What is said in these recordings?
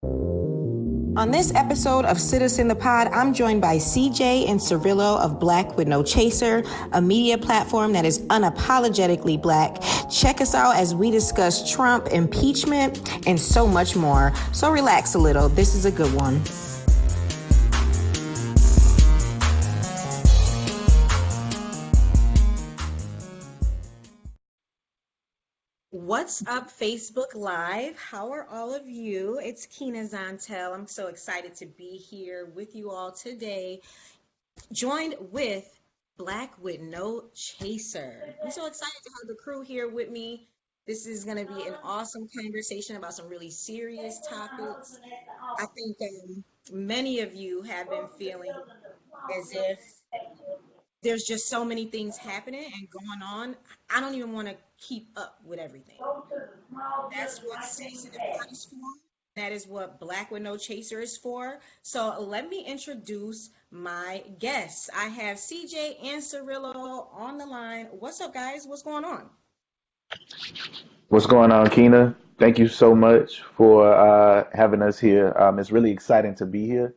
On this episode of Citizen the Pod, I'm joined by CJ and Cirilo of Black with No Chaser, a media platform that is unapologetically Black. Check us out as we discuss Trump, impeachment, and so much more. So relax a little. This is a good one. What's up, Facebook Live? How are all of you? It's Keina Zontel. I'm so excited to be here with you all today, joined with Black with No Chaser. I'm so excited to have the crew here with me. This is going to be an awesome conversation about some really serious topics. I think many of you have been feeling as if there's just so many things happening and going on. I don't even want to keep up with everything. That's what Citizen is for. That is what Black with No Chaser is for. So let me introduce my guests. I have CJ and Cirilo on the line. What's up, guys? What's going on? What's going on, Keina? Thank you so much for having us here. It's really exciting to be here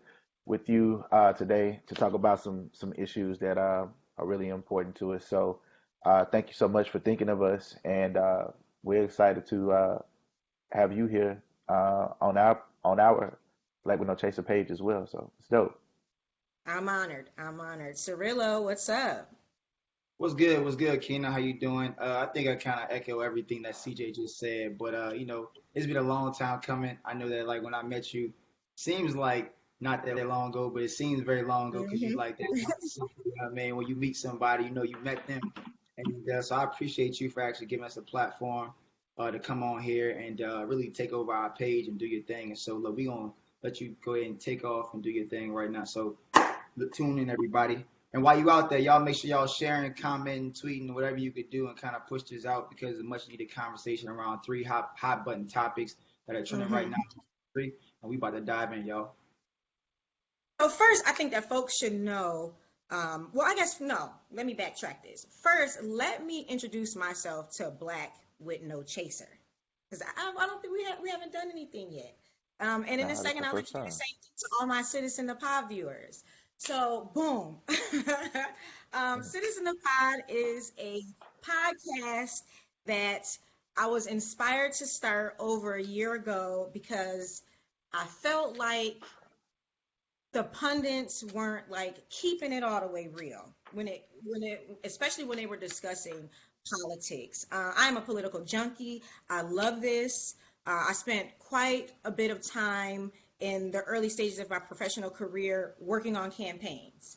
with you today to talk about some issues that are really important to us. So, thank you so much for thinking of us, and we're excited to have you here on our Black with No Chaser page as well. So it's dope. I'm honored. I'm honored. Cirilo, what's up? What's good? What's good, Keena? How you doing? I think I kind of echo everything that CJ just said, but it's been a long time coming. I know that like when I met you, seems like not that long ago, but it seems very long ago because you Hmm. like that. You know what I mean? When you meet somebody, you know you met them, and so I appreciate you for actually giving us a platform to come on here and really take over our page and do your thing. And so look, we gonna let you go ahead and take off and do your thing right now. So tune in, everybody. And while you out there, y'all make sure y'all sharing, commenting, tweeting, whatever you could do, and kind of push this out because it's a much needed conversation around three hot button topics that are trending right Hmm. now. And we about to dive in, y'all. So first, I think that folks should know. Well, I guess no. Let me backtrack this. First, let me introduce myself to Black with No Chaser, because I don't think we haven't done anything yet. And in a Nah, this second, the I'll let first you do the time. same thing to all my Citizen the Pod viewers. So, boom. Citizen the Pod is a podcast that I was inspired to start over a year ago because I felt like the pundits weren't like keeping it all the way real when it especially when they were discussing politics. I'm a political junkie. I love this. I spent quite a bit of time in the early stages of my professional career working on campaigns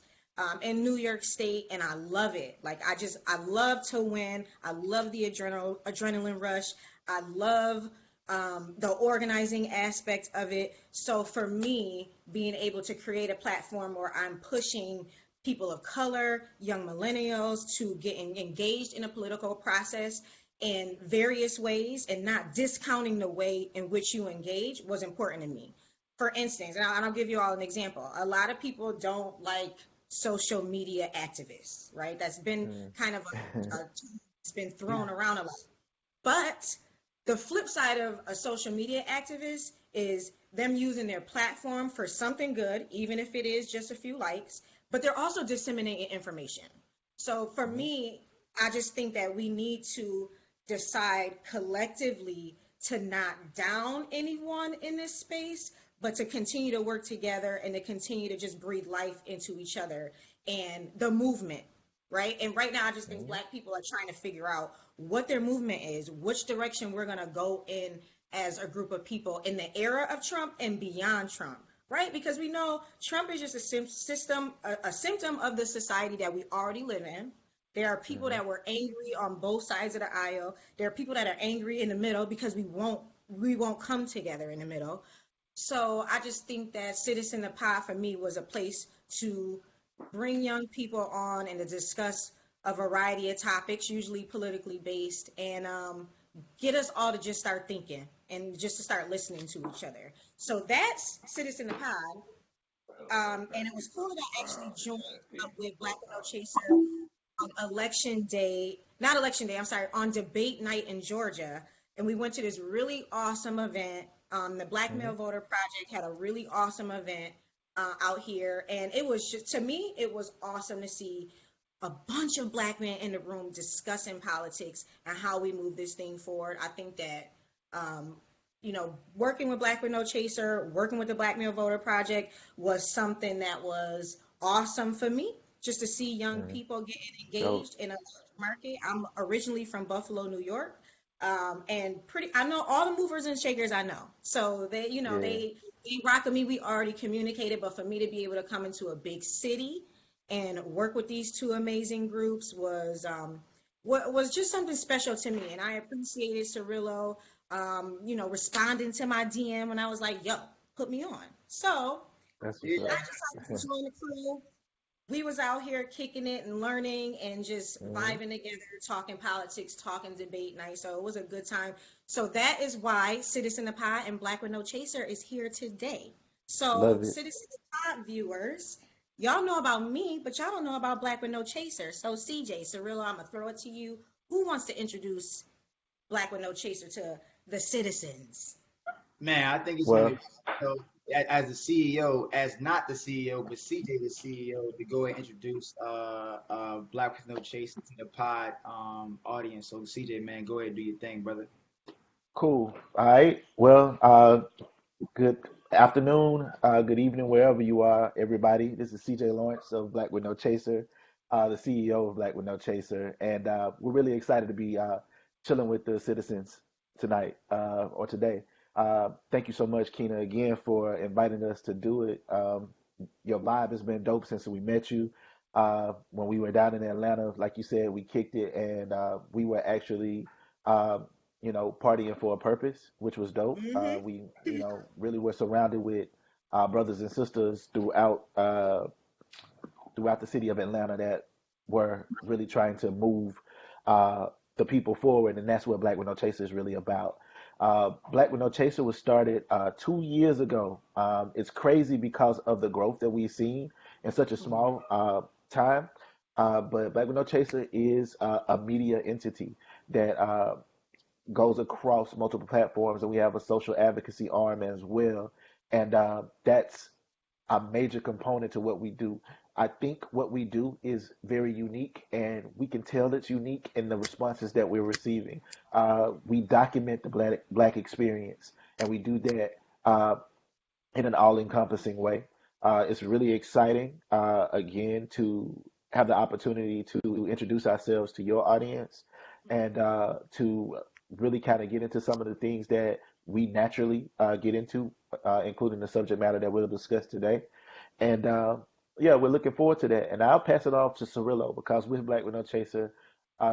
in New York State, and I love it. Like I love to win. I love the adrenaline rush. I love the organizing aspect of it. So for me, being able to create a platform where I'm pushing people of color, young millennials to get engaged in a political process in various ways and not discounting the way in which you engage was important to me. For instance, and I'll give you all an example. A lot of people don't like social media activists, right? That's been Mm. kind of it's been thrown around a lot. But the flip side of a social media activist is them using their platform for something good, even if it is just a few likes, but they're also disseminating information. So for Mhm. me, I just think that we need to decide collectively to not down anyone in this space, but to continue to work together and to continue to just breathe life into each other and the movement, right? And right now, I just think Mhm. Black people are trying to figure out what their movement is, which direction we're going to go in as a group of people in the era of Trump and beyond Trump, right? Because we know Trump is just a symptom of the society that we already live in. There are people Mhm. that were angry on both sides of the aisle. There are people that are angry in the middle because we won't come together in the middle. So I just think that Citizen the Pod for me was a place to bring young people on and to discuss a variety of topics, usually politically based, and get us all to just start thinking and just to start listening to each other. So that's Citizen the Pod. And it was cool that I actually joined up with Black Widow Chaser on election day, not election day, I'm sorry, on debate night in Georgia. And we went to this really awesome event. The Black Male Hmm. Voter Project had a really awesome event out here, and it was just, to me, it was awesome to see a bunch of black men in the room discussing politics and how we move this thing forward. I think that, um, working with Black with No Chaser, working with the Black Male Voter Project was something that was awesome for me, just to see young Hmm. people getting Dope. engaged in a market. I'm originally from Buffalo, New York. And I know all the movers and shakers I know. So they, Yeah, they rock with me. We already communicated, but for me to be able to come into a big city and work with these two amazing groups was just something special to me. And I appreciated Cirilo, responding to my DM when I was like, yo, put me on. So that's what's Yeah. I decided to up. join the crew. We was out here kicking it and learning and just Hmm. vibing together, talking politics, talking debate night. So it was a good time. So that is why Citizen the Pod and Black with No Chaser is here today. So Love it. Citizen the Pod viewers, y'all know about me, but y'all don't know about Black with No Chaser. So CJ, Cirilo, I'm gonna throw it to you. Who wants to introduce Black with No Chaser to the citizens? Man, I think it's only, Well, as the CEO, as not the CEO, but CJ the CEO, to go and introduce Black with No Chasing to the pod audience. So CJ, man, go ahead and do your thing, brother. cool. All right. Well, good afternoon, good evening, wherever you are, everybody. This is CJ Lawrence of Black with No Chaser, the CEO of Black with No Chaser, and we're really excited to be chilling with the citizens tonight or today. Thank you so much, Keina, again for inviting us to do it. Your vibe has been dope since we met you. When we were down in Atlanta, like you said, we kicked it, and we were actually. Uh, partying for a purpose, which was dope. Mm-hmm. We, really were surrounded with brothers and sisters throughout the city of Atlanta that were really trying to move the people forward, and that's what Black with No Chaser is really about. Black with No Chaser was started 2 years ago. It's crazy because of the growth that we've seen in such a small time. But Black with No Chaser is a media entity that goes across multiple platforms, and we have a social advocacy arm as well. And that's a major component to what we do. I think what we do is very unique, and we can tell it's unique in the responses that we're receiving. We document the black experience, and we do that in an all-encompassing way. It's really exciting, again, to have the opportunity to introduce ourselves to your audience and to really kind of get into some of the things that we naturally get into, including the subject matter that we'll discuss today. And yeah, we're looking forward to that. And I'll pass it off to Cirillo because with Black with No Chaser,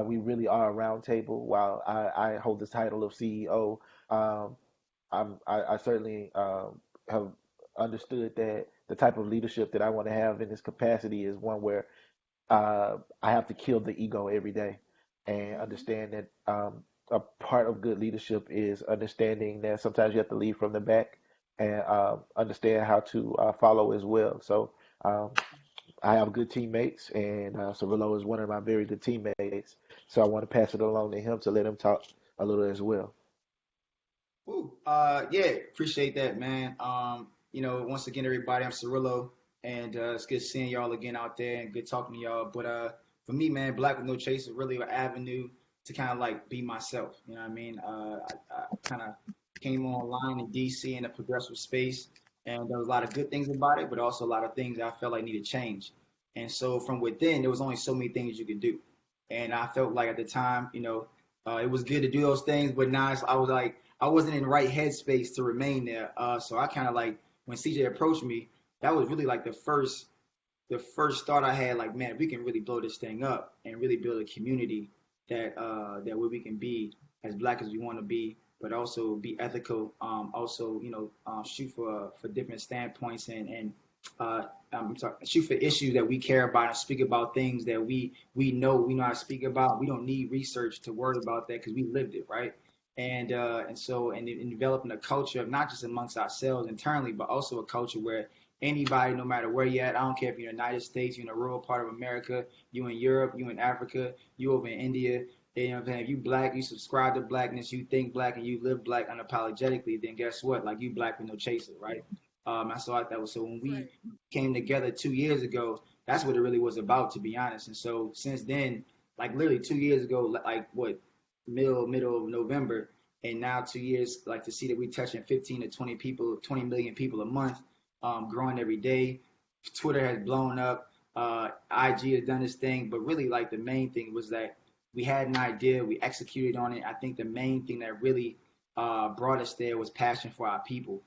we really are a round table. While I hold the title of CEO, um, I certainly have understood that the type of leadership that I want to have in this capacity is one where I have to kill the ego every day and Mm-hmm. understand that a part of good leadership is understanding that sometimes you have to lead from the back and understand how to follow as well. So um, I have good teammates, and Cirillo is one of my very good teammates. So I want to pass it along to him to let him talk a little as well. Ooh, yeah, appreciate that, man. Once again, everybody, I'm Cirillo, and it's good seeing y'all again out there and good talking to y'all. But for me, man, Black with No Chase is really an avenue to kind of like be myself. You know what I mean? I kind of came online in DC in a progressive space, and there was a lot of good things about it, but also a lot of things I felt like needed change. And so from within, there was only so many things you could do, and I felt like at the time, it was good to do those things, but now I was like I wasn't in the right headspace to remain there. So I kind of like when CJ approached me, that was really like the first thought I had. Like, man, we can really blow this thing up and really build a community that where we can be as black as we want to be, but also be ethical. Also, shoot for different standpoints and shoot for issues that we care about and speak about things that we know how to speak about. We don't need research to worry about that because we lived it, right? And in developing a culture of not just amongst ourselves internally, but also a culture where anybody, no matter where you're at, I don't care if you're in the United States, you're in a rural part of America, you in Europe, you in Africa, you over in India, You know what I'm saying? If you black, you subscribe to blackness, you think black, and you live black unapologetically, then guess what? Like, you black with no chaser, right? I saw it that was, so when we Right. came together 2 years ago, that's what it really was about, to be honest. And so since then, like literally 2 years ago, like what, middle of November, and now 2 years, like to see that we touching 15 to 20 people, 20 million people a month, growing every day. Twitter has blown up. IG has done its thing, but really, like, the main thing was that we had an idea, we executed on it. I think the main thing that really brought us there was passion for our people,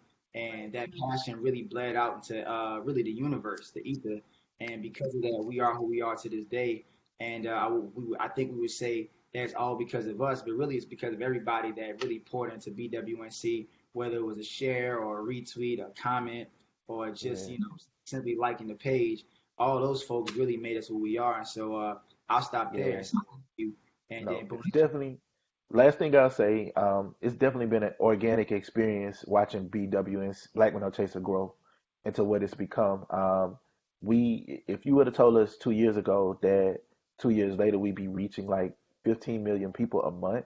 Right. and that passion really bled out into really the universe, the ether, and because of that, we are who we are to this day. And I think we would say that's all because of us, but really it's because of everybody that really poured into BWNC, whether it was a share or a retweet, a comment, or just Yeah, simply liking the page. All those folks really made us who we are, and so I'll stop there yeah. and say thank you, and No, then boom. it's definitely. Last thing I'll say, it's definitely been an organic experience watching BW and Black Widow Chaser grow into what it's become. If you would have told us 2 years ago that 2 years later we'd be reaching like 15 million people a month,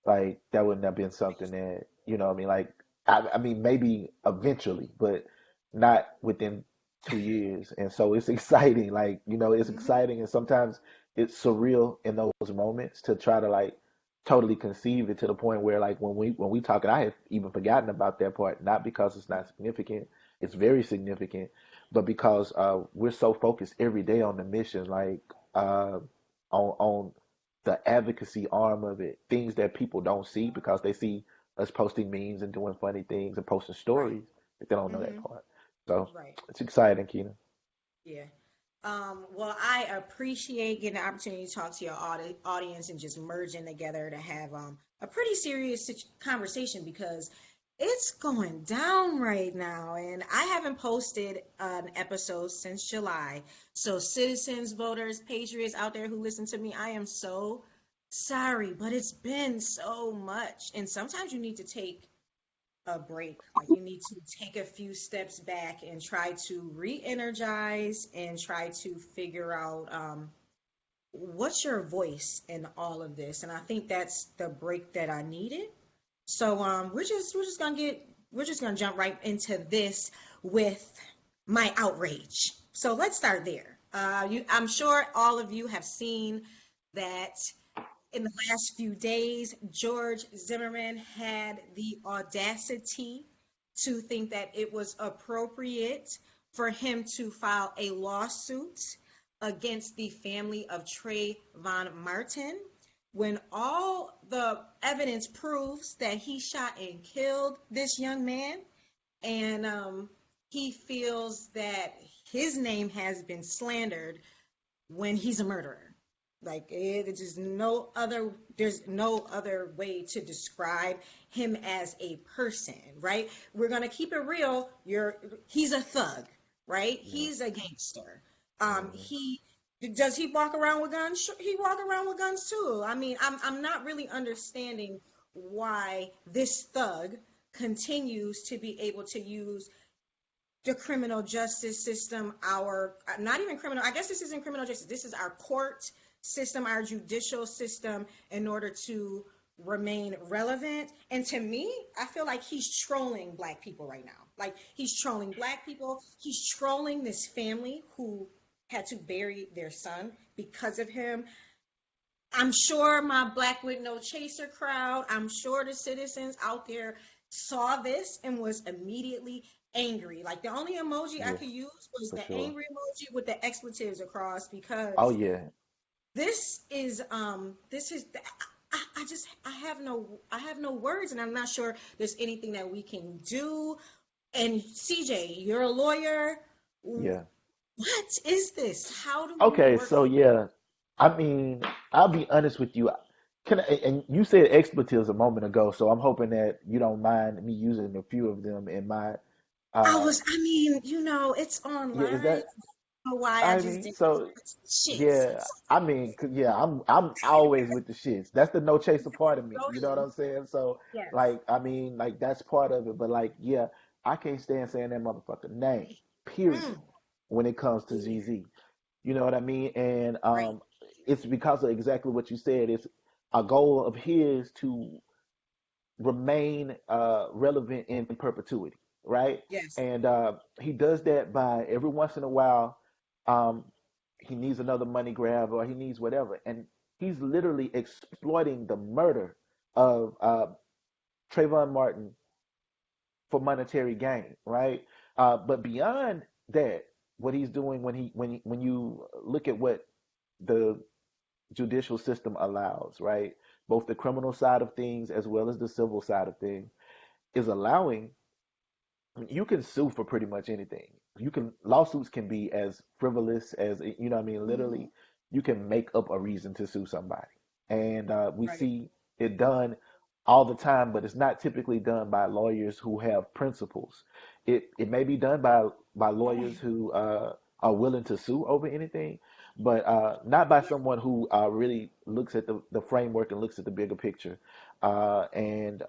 like that wouldn't have been something that, what I mean, like, I mean, maybe eventually, but not within 2 years. And so it's exciting, like, it's Hmm. exciting, and sometimes it's surreal in those moments to try to like totally conceive it to the point where like when we talk, and I had even forgotten about that part, not because it's not significant, it's very significant, but because we're so focused every day on the mission, like on the advocacy arm of it, things that people don't see because they see us posting memes and doing funny things and posting Right. stories, but they don't know that Hmm. part. So Right. it's exciting, Keena. Yeah. Well, I appreciate getting the opportunity to talk to your audience and just merging together to have a pretty serious conversation because it's going down right now. And I haven't posted an episode since July. So, citizens, voters, patriots out there who listen to me, I am so sorry, but it's been so much. And sometimes you need to take a break. Like you need to take a few steps back and try to re-energize and try to figure out what's your voice in all of this. And I think that's the break that I needed. So we're just gonna jump right into this with my outrage. So let's start there. I'm sure all of you have seen that in the last few days, George Zimmerman had the audacity to think that it was appropriate for him to file a lawsuit against the family of Trayvon Martin when all the evidence proves that he shot and killed this young man. And he feels that his name has been slandered when he's a murderer. Like it's just there's no other way to describe him as a person, right? We're gonna keep it real. He's a thug, right? Yeah. He's a gangster. Hmm. He does he walk around with guns? Sure, he walk around with guns too. I mean, I'm not really understanding why this thug continues to be able to use the criminal justice system, our not even criminal, I guess this isn't criminal justice, this is our court system, our judicial system, in order to remain relevant. And to me, I feel like he's trolling black people right now. Like he's trolling black people, he's trolling this family who had to bury their son because of him. I'm sure my Black with No Chaser crowd, I'm sure the citizens out there saw this and was immediately angry. Like the only emoji I Yeah, could use was for the sure. angry emoji with the expletives across Oh because yeah, this is I just I have no words and I'm not sure there's anything that we can do. And CJ, you're a lawyer. yeah. What is this? How do we Okay, work? so yeah, I mean, I'll be honest with you. And you said expletives a moment ago, so I'm hoping that you don't mind me using a few of them in my uh I mean, it's yeah, is online. that Why I I just mean, did so shits. yeah, I mean, yeah, I'm always with the shits. That's the no chaser part of me. Go You know what ahead. I'm saying? So Yes. like, I mean, like that's part of it. But like, yeah, I can't stand saying that motherfucker name. Period. Mm, When it comes to yeah. GZ, you know what I mean? And Right. it's because of exactly what you said. It's a goal of his to remain relevant in perpetuity, right? Yes. And he does that by every once in a while, um, he needs another money grab or he needs whatever, and he's literally exploiting the murder of Trayvon Martin for monetary gain, right? But beyond that, what he's doing when you look at what the judicial system allows, right? Both the criminal side of things as well as the civil side of things is allowing you can sue for pretty much anything. You can lawsuits can be as frivolous as you know what I mean. Hmm. Literally, you can make up a reason to sue somebody, and we Right. see it done all the time. But it's not typically done by lawyers who have principles. It may be done by lawyers who are willing to sue over anything, but not by someone who really looks at the framework and looks at the bigger picture, and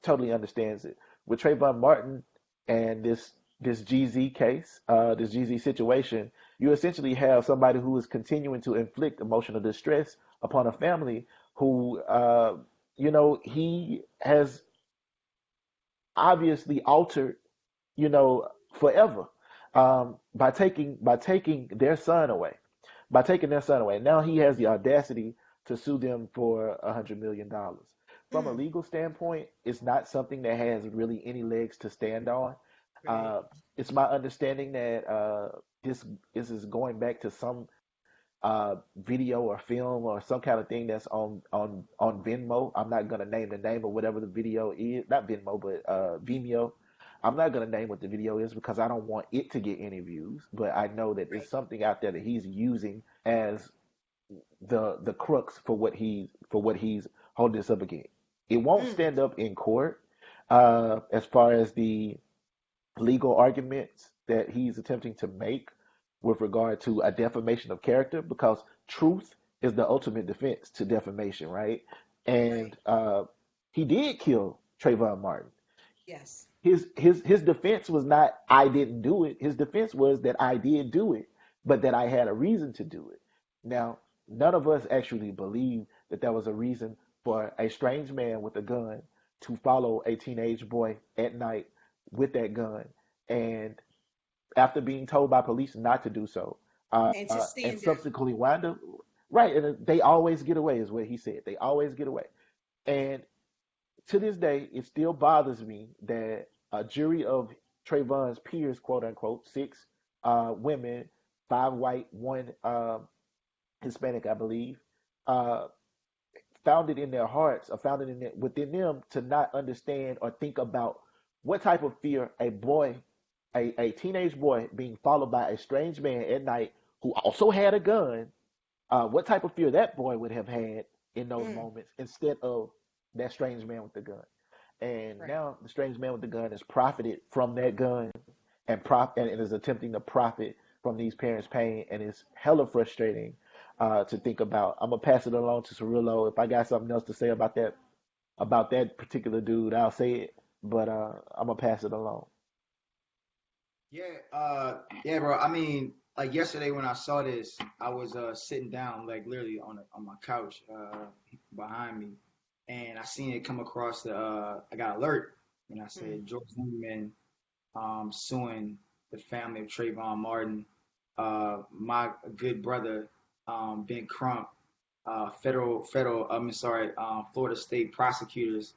totally understands it. With Trayvon Martin and this GZ case, this GZ situation, you essentially have somebody who is continuing to inflict emotional distress upon a family who, he has obviously altered, forever, by taking their son away, by taking their son away. Now he has the audacity to sue them for $100 million. From a Mm. legal standpoint, it's not something that has really any legs to stand on. Right. It's my understanding that this is going back to some video or film or some kind of thing that's on Venmo. I'm not gonna name the name of whatever the video is, not Venmo, but Vimeo. I'm not gonna name what the video is because I don't want it to get any views, but I know that it's Right. something out there that he's using as the crux for what he's holding this up against. It won't Mm. stand up in court as far as the legal arguments that he's attempting to make with regard to a defamation of character, because truth is the ultimate defense to defamation, right? Right. And he did kill Trayvon Martin. Yes. His defense was not I didn't do it. His defense was that I did do it, but that I had a reason to do it. Now, none of us actually believe that there was a reason for a strange man with a gun to follow a teenage boy at night with that gun, and after being told by police not to do so, And to and stand down. subsequently wind up right. And they always get away, is what he said. They always get away. And to this day, it still bothers me that a jury of Trayvon's peers, quote unquote, six women, five white, one Hispanic, I believe, uh, found it in their hearts or found it within them to not understand or think about what type of fear a teenage boy being followed by a strange man at night who also had a gun, what type of fear that boy would have had in those Mm. moments instead of that strange man with the gun. And Right. now the strange man with the gun has profited from that gun and is attempting to profit from these parents' pain, and it's hella frustrating to think about. I'm gonna pass it along to Cirillo. If I got something else to say about that particular dude, I'll say it. But I'm gonna pass it along. Yeah, bro. I mean, like yesterday when I saw this, I was sitting down, like literally on my couch behind me, and I seen it come across I got alert, and I Mm. said George Zimmerman suing the family of Trayvon Martin. My good brother, Ben Crump, Florida state prosecutors,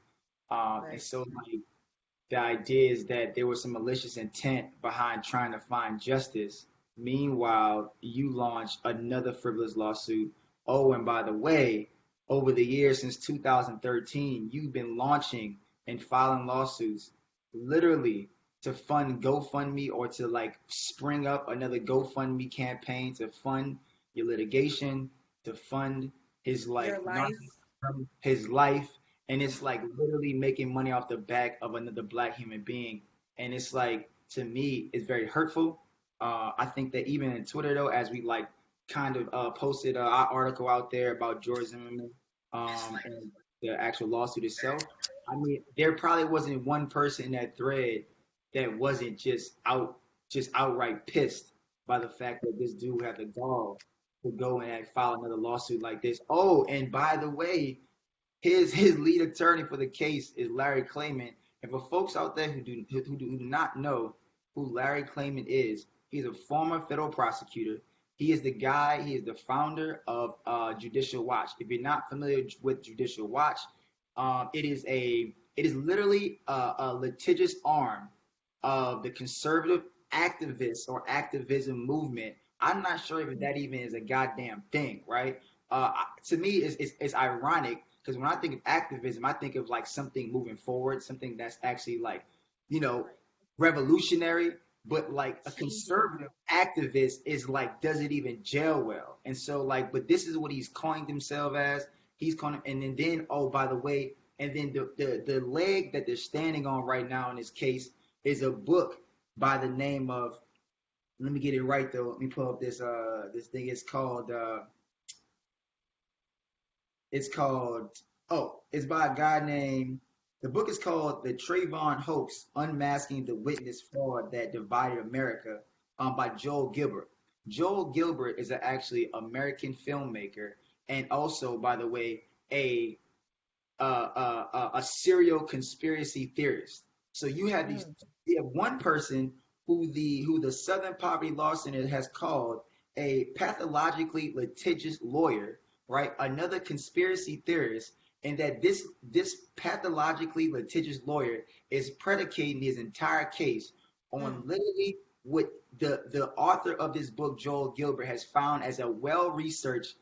and Right. so like the idea is that there was some malicious intent behind trying to find justice. Meanwhile, you launch another frivolous lawsuit. Oh, and by the way, over the years since 2013, you've been launching and filing lawsuits literally to fund GoFundMe or to like spring up another GoFundMe campaign to fund your litigation, to fund his Your like life. his life, and it's like literally making money off the back of another black human being. And it's like, to me, it's very hurtful. I think that even in Twitter though, as we like kind of posted our article out there about George Zimmerman and the actual lawsuit itself, I mean, there probably wasn't one person in that thread that wasn't just outright pissed by the fact that this dude had the gall to go and file another lawsuit like this. Oh, and by the way, his lead attorney for the case is Larry Klayman. And for folks out there who do not know who Larry Klayman is, he's a former federal prosecutor. He is the guy. He is the founder of Judicial Watch. If you're not familiar with Judicial Watch, it is literally a litigious arm of the conservative activists or activism movement. I'm not sure if that even is a goddamn thing, right? To me, it's ironic because when I think of activism, I think of like something moving forward, something that's actually like, you know, revolutionary. But like a conservative activist is like, does it even gel well? And so like, but this is what he's calling himself as. He's calling, and then oh, by the way, and then the leg that they're standing on right now in this case is a book by the name of, let me get it right though. Let me pull up this thing. It's by a guy named, the book is called The Trayvon Hoax, Unmasking the Witness Fraud That Divided America, by Joel Gilbert. Joel Gilbert is actually an American filmmaker and also, by the way, a serial conspiracy theorist. So you have one person who the Southern Poverty Law Center has called a pathologically litigious lawyer, right? Another conspiracy theorist, and that this pathologically litigious lawyer is predicating his entire case on literally what the author of this book, Joel Gilbert, has found as a well-researched,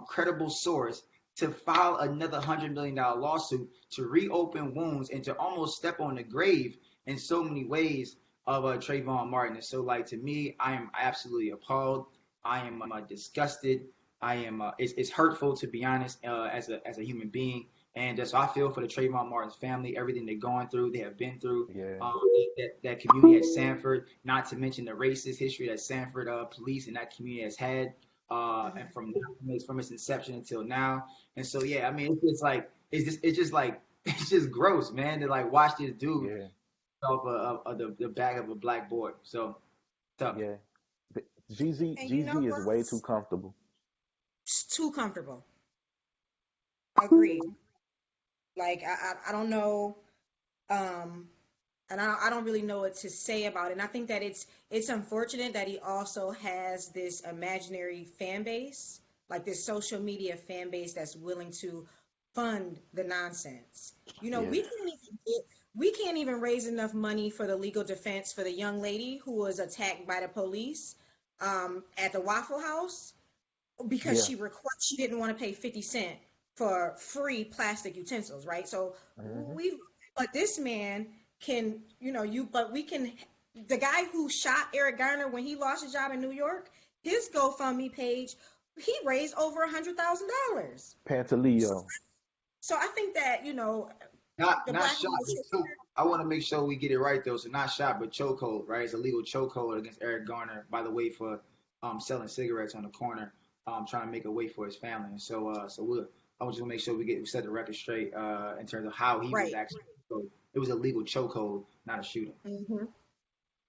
credible source to file another $100 million lawsuit to reopen wounds and to almost step on the grave in so many ways of Trayvon Martin. And so, like, to me, I am absolutely appalled. I am disgusted. I am. It's hurtful, to be honest, as a human being. And so I feel for the Trayvon Martin's family, everything they're going through, they have been through. Yeah. That community at Sanford, not to mention the racist history that Sanford police and that community has had, and from its inception until now. And so, yeah, I mean, it's just gross, man, to like watch this dude off the back of a black boy. So tough. Yeah. GZ And you know is way too what's comfortable. too comfortable? Agreed. Like I don't know, and I don't really know what to say about it. And I think that it's unfortunate that he also has this imaginary fan base, like this social media fan base that's willing to fund the nonsense. You know, Yeah. we can't even raise enough money for the legal defense for the young lady who was attacked by the police at the Waffle House because Yeah. she didn't want to pay 50 cents for free plastic utensils, right? So Hmm. but this man can, but we can, the guy who shot Eric Garner when he lost his job in New York, his GoFundMe page, he raised over $100,000. Pantaleo. So I think that, the Not black shot, people but should choke. I want to make sure we get it right though. So not shot, but chokehold, right? It's a legal chokehold against Eric Garner, by the way, for selling cigarettes on the corner, trying to make a way for his family. And I want you to make sure we set the record straight in terms of how he was right. actually. So it was a legal chokehold, not a shooting. Hmm.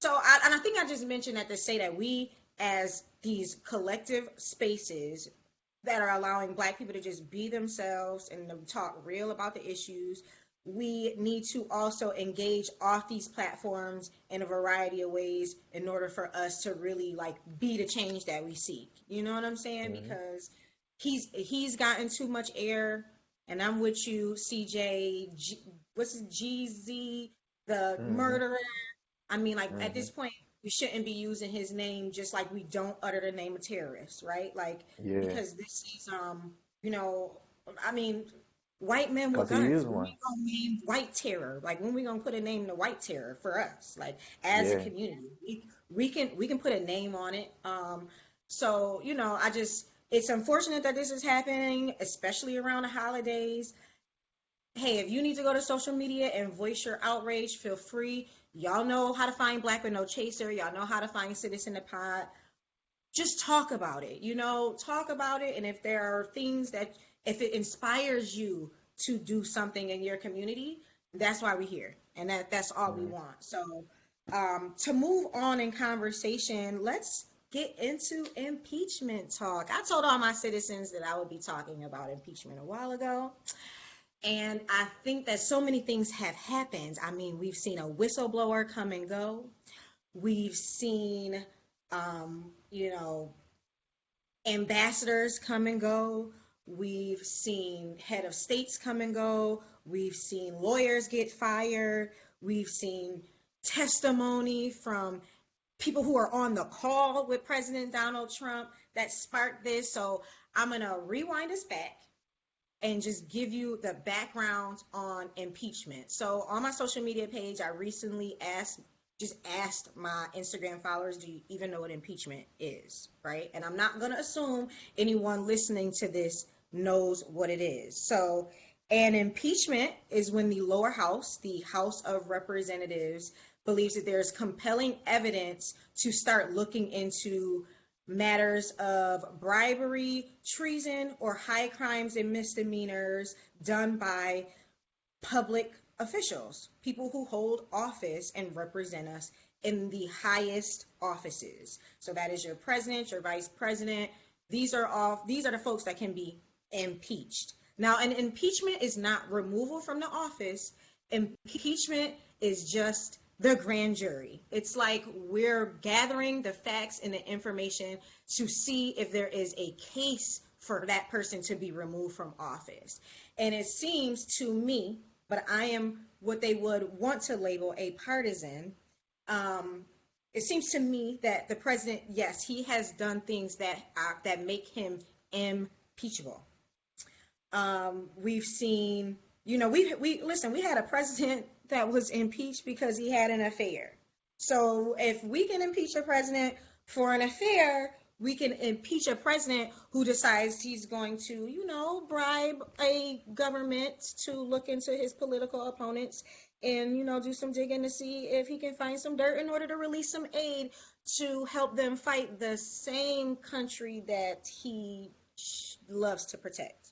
So I think I just mentioned that to say that we, as these collective spaces that are allowing black people to just be themselves and to talk real about the issues, we need to also engage off these platforms in a variety of ways in order for us to really like be the change that we seek. You know what I'm saying? Hmm. Because he's gotten too much air, and I'm with you, CJ. What's his GZ, the Hmm. murderer? I mean, like at Hmm. this point, we shouldn't be using his name just like we don't utter the name of terrorist, right? Like Yeah. because this is you know, I mean, white men with Cause he guns. is When one. we gonna name white terror? Like when we gonna put a name to white terror for us? Like as a Yeah. community, we can put a name on it. So I just it's unfortunate that this is happening, especially around the holidays. Hey, if you need to go to social media and voice your outrage, feel free. Y'all know how to find Black with No Chaser. Y'all know how to find Citizen the Pod. Just talk about it. Talk about it. And if there are things if it inspires you to do something in your community, that's why we're here. And that's all we Mm. want. So, to move on in conversation, let's get into impeachment talk. I told all my citizens that I would be talking about impeachment a while ago. And I think that so many things have happened. I mean, we've seen a whistleblower come and go. We've seen, you know, ambassadors come and go. We've seen head of states come and go. We've seen lawyers get fired. We've seen testimony from people who are on the call with President Donald Trump that sparked this. So I'm going to rewind us back and just give you the background on impeachment. So on my social media page, I recently asked my Instagram followers, do you even know what impeachment is, right? And I'm not going to assume anyone listening to this knows what it is. So an impeachment is when the lower house, the House of Representatives, believes that there's compelling evidence to start looking into matters of bribery, treason, or high crimes and misdemeanors done by public officials, people who hold office and represent us in the highest offices. So that is your president, your vice president. These are the folks that can be impeached. Now, an impeachment is not removal from the office. Impeachment is just the grand jury. It's like we're gathering the facts and the information to see if there is a case for that person to be removed from office. And it seems to me, but I am what they would want to label a partisan, it seems to me that the president, yes, he has done things that make him impeachable. We've seen, we had a president that was impeached because he had an affair. So if we can impeach a president for an affair, we can impeach a president who decides he's going to, bribe a government to look into his political opponents and, do some digging to see if he can find some dirt in order to release some aid to help them fight the same country that he loves to protect.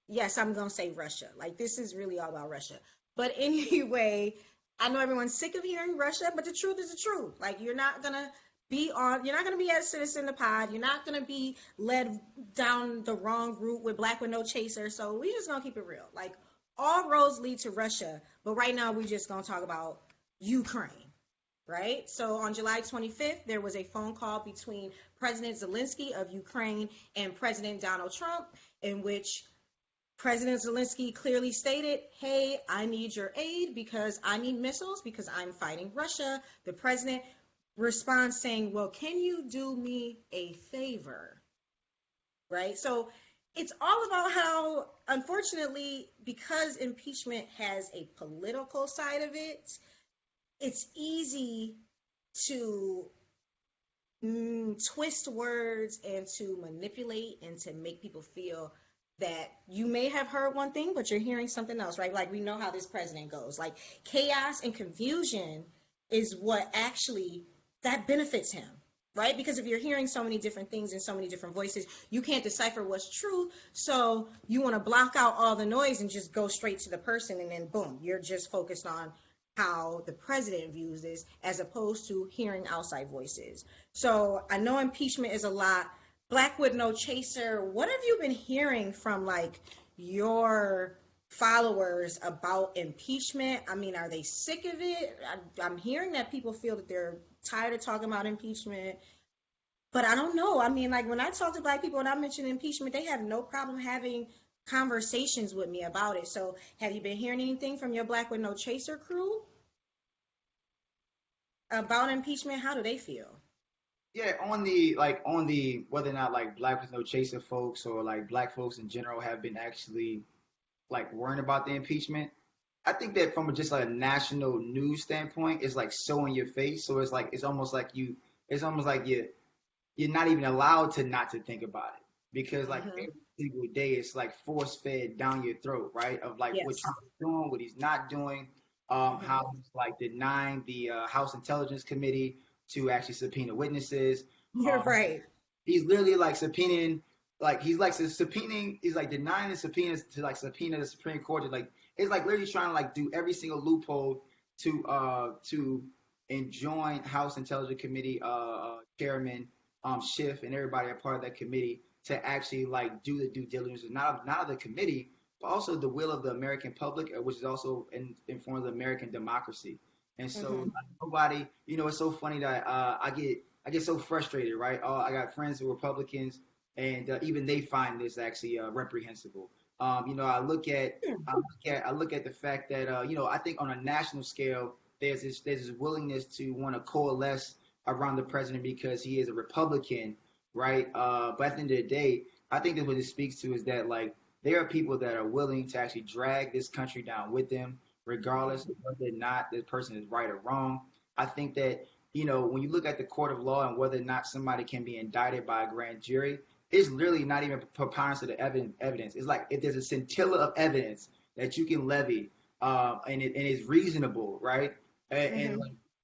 Yes, I'm going to say Russia. Like, this is really all about Russia. But anyway, I know everyone's sick of hearing Russia, but the truth is the truth. Like, you're not going to be at citizenthepod. You're not going to be led down the wrong route with Black with No Chaser. So we just going to keep it real. Like, all roads lead to Russia. But right now, we're just going to talk about Ukraine, right? So on July 25th, there was a phone call between President Zelensky of Ukraine and President Donald Trump, in which President Zelensky clearly stated, hey, I need your aid because I need missiles because I'm fighting Russia. The president responds saying, well, can you do me a favor? Right? So it's all about how, unfortunately, because impeachment has a political side of it, it's easy to twist words and to manipulate and to make people feel that you may have heard one thing, but you're hearing something else, right? Like, we know how this president goes. Like, chaos and confusion is what actually, that benefits him, right? Because if you're hearing so many different things and so many different voices, you can't decipher what's true. So you want to block out all the noise and just go straight to the person, and then boom, you're just focused on how the president views this as opposed to hearing outside voices. So I know impeachment is a lot. Black with No Chaser, what have you been hearing from like your followers about impeachment? I mean, are they sick of it? I'm hearing that people feel that they're tired of talking about impeachment, but I don't know. I mean, like, when I talk to Black people and I mention impeachment, they have no problem having conversations with me about it. So have you been hearing anything from your Black with No Chaser crew about impeachment? How do they feel? Yeah, on the whether or not like Black with No Chaser folks or like Black folks in general have been actually like worrying about the impeachment. I think that from just like a national news standpoint, it's like so in your face. So it's almost like you're not even allowed to not to think about it, because like every single day it's like force fed down your throat, right? Of like what Trump is doing, what he's not doing, how he's like denying the House Intelligence Committee to actually subpoena witnesses. You're right. He's literally like subpoenaing, he's like denying the subpoenas to like subpoena the Supreme Court. It's like literally trying to like do every single loophole to enjoin House Intelligence Committee Chairman Schiff and everybody a part of that committee to actually like do the due diligence, not of the committee, but also the will of the American public, which is also in form of the American democracy. And so Mm-hmm. like, nobody, it's so funny that I get so frustrated, right? I got friends who are Republicans, and even they find this actually reprehensible. I look at the fact that I think on a national scale, there's this willingness to want to coalesce around the president because he is a Republican, right? But at the end of the day, I think that what it speaks to is that like there are people that are willing to actually drag this country down with them, regardless of whether or not this person is right or wrong. I think that when you look at the court of law and whether or not somebody can be indicted by a grand jury, it's literally not even preponderance of the evidence. It's like if there's a scintilla of evidence that you can levy, and it's reasonable, right? Mm-hmm.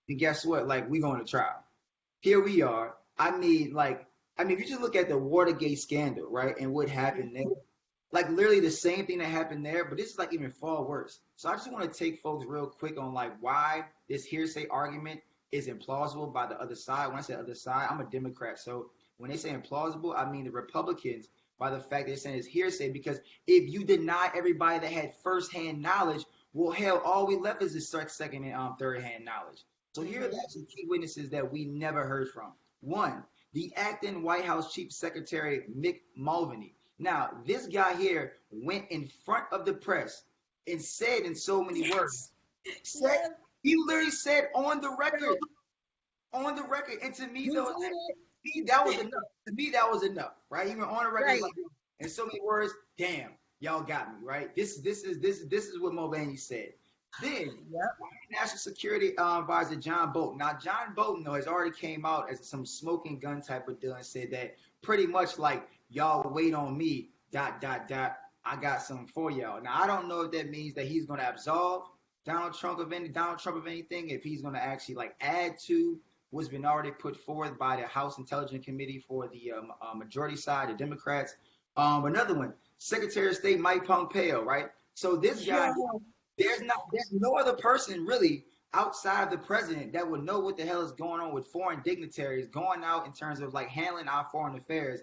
And guess what? Like we going to trial. Here we are. If you just look at the Watergate scandal, right, and what happened there, like literally the same thing that happened there, but this is like even far worse. So I just want to take folks real quick on like why this hearsay argument is implausible by the other side. When I say other side, I'm a Democrat, so when they say implausible, I mean the Republicans by the fact they're saying it's hearsay because if you deny everybody that had firsthand knowledge, well, hell, all we left is the second and third-hand knowledge. So here are the actually key witnesses that we never heard from. One, the acting White House Chief Secretary Mick Mulvaney. Now, this guy here went in front of the press and said in so many words, he literally said on the record, and to me, though, that was enough. To me, that was enough, right? Even on the record, Right. like, in so many words, damn, y'all got me, right? This is what Mulvaney said. Then, National Security Advisor John Bolton. Now, John Bolton, though, has already came out as some smoking gun type of deal and said that pretty much like, y'all wait on me, ... I got something for y'all. Now, I don't know if that means that he's going to absolve Donald Trump of anything, if he's going to actually like add to what's been already put forth by the House Intelligence Committee for the majority side, the Democrats. Another one, Secretary of State Mike Pompeo, right? So this guy, there's no other person really outside of the president that would know what the hell is going on with foreign dignitaries going out in terms of like handling our foreign affairs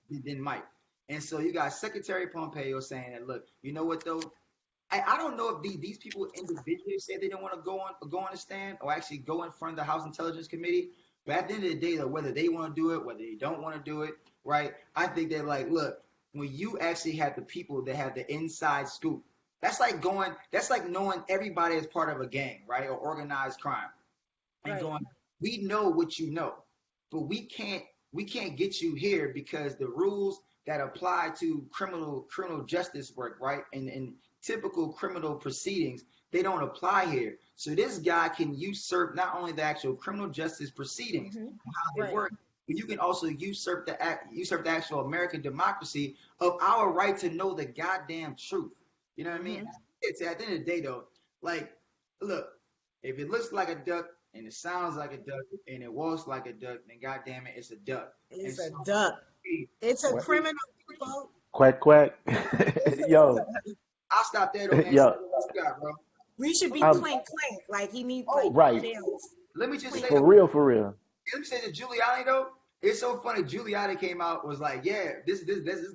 than Mike. And so you got Secretary Pompeo saying that, look, you know what though? I don't know if these people individually say they don't want to go on the stand or actually go in front of the House Intelligence Committee. But at the end of the day, though, whether they want to do it, whether they don't want to do it, right? I think they're like, look, when you actually have the people that have the inside scoop, that's like knowing everybody is part of a gang, right? Or organized crime. And going, we know what you know, but we can't get you here because the rules that apply to criminal justice work, right? And typical criminal proceedings, they don't apply here. So this guy can usurp not only the actual criminal justice proceedings, how they work, but you can also usurp the actual American democracy of our right to know the goddamn truth. You know what I mean? It's at the end of the day, though, like, look, if it looks like a duck and it sounds like a duck and it walks like a duck, then goddamn it, it's a duck. It's a duck. It's a criminal. Quack, quack. Yo. I'll stop there, though, man. Yo. Bro. We should be clank, clank. Like he needs like right. Let me just say for real. Let me say that Giuliani, though, it's so funny. Giuliani came out, was like, yeah, this